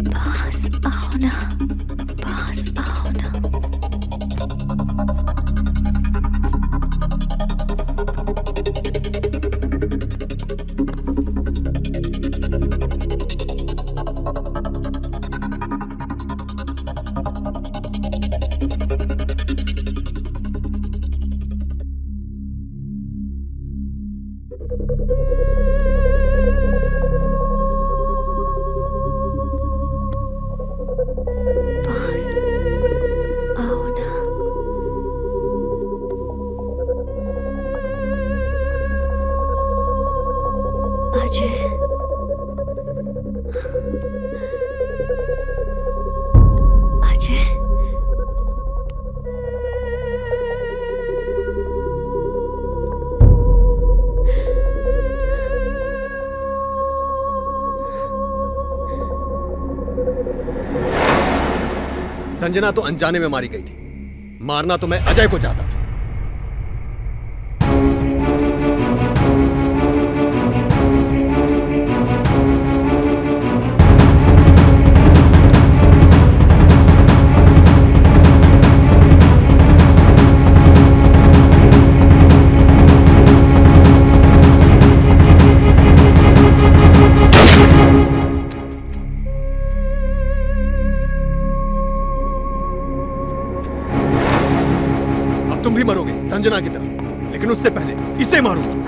Speaker 2: पास आओ ना, पास आओ ना। पास आओ ना। अजय, अजय,
Speaker 10: संजना तो अनजाने में मारी गई थी, मारना तो मैं अजय को चाहता था। तुम भी मरोगे संजना की तरह, लेकिन उससे पहले इसे मारूंगा।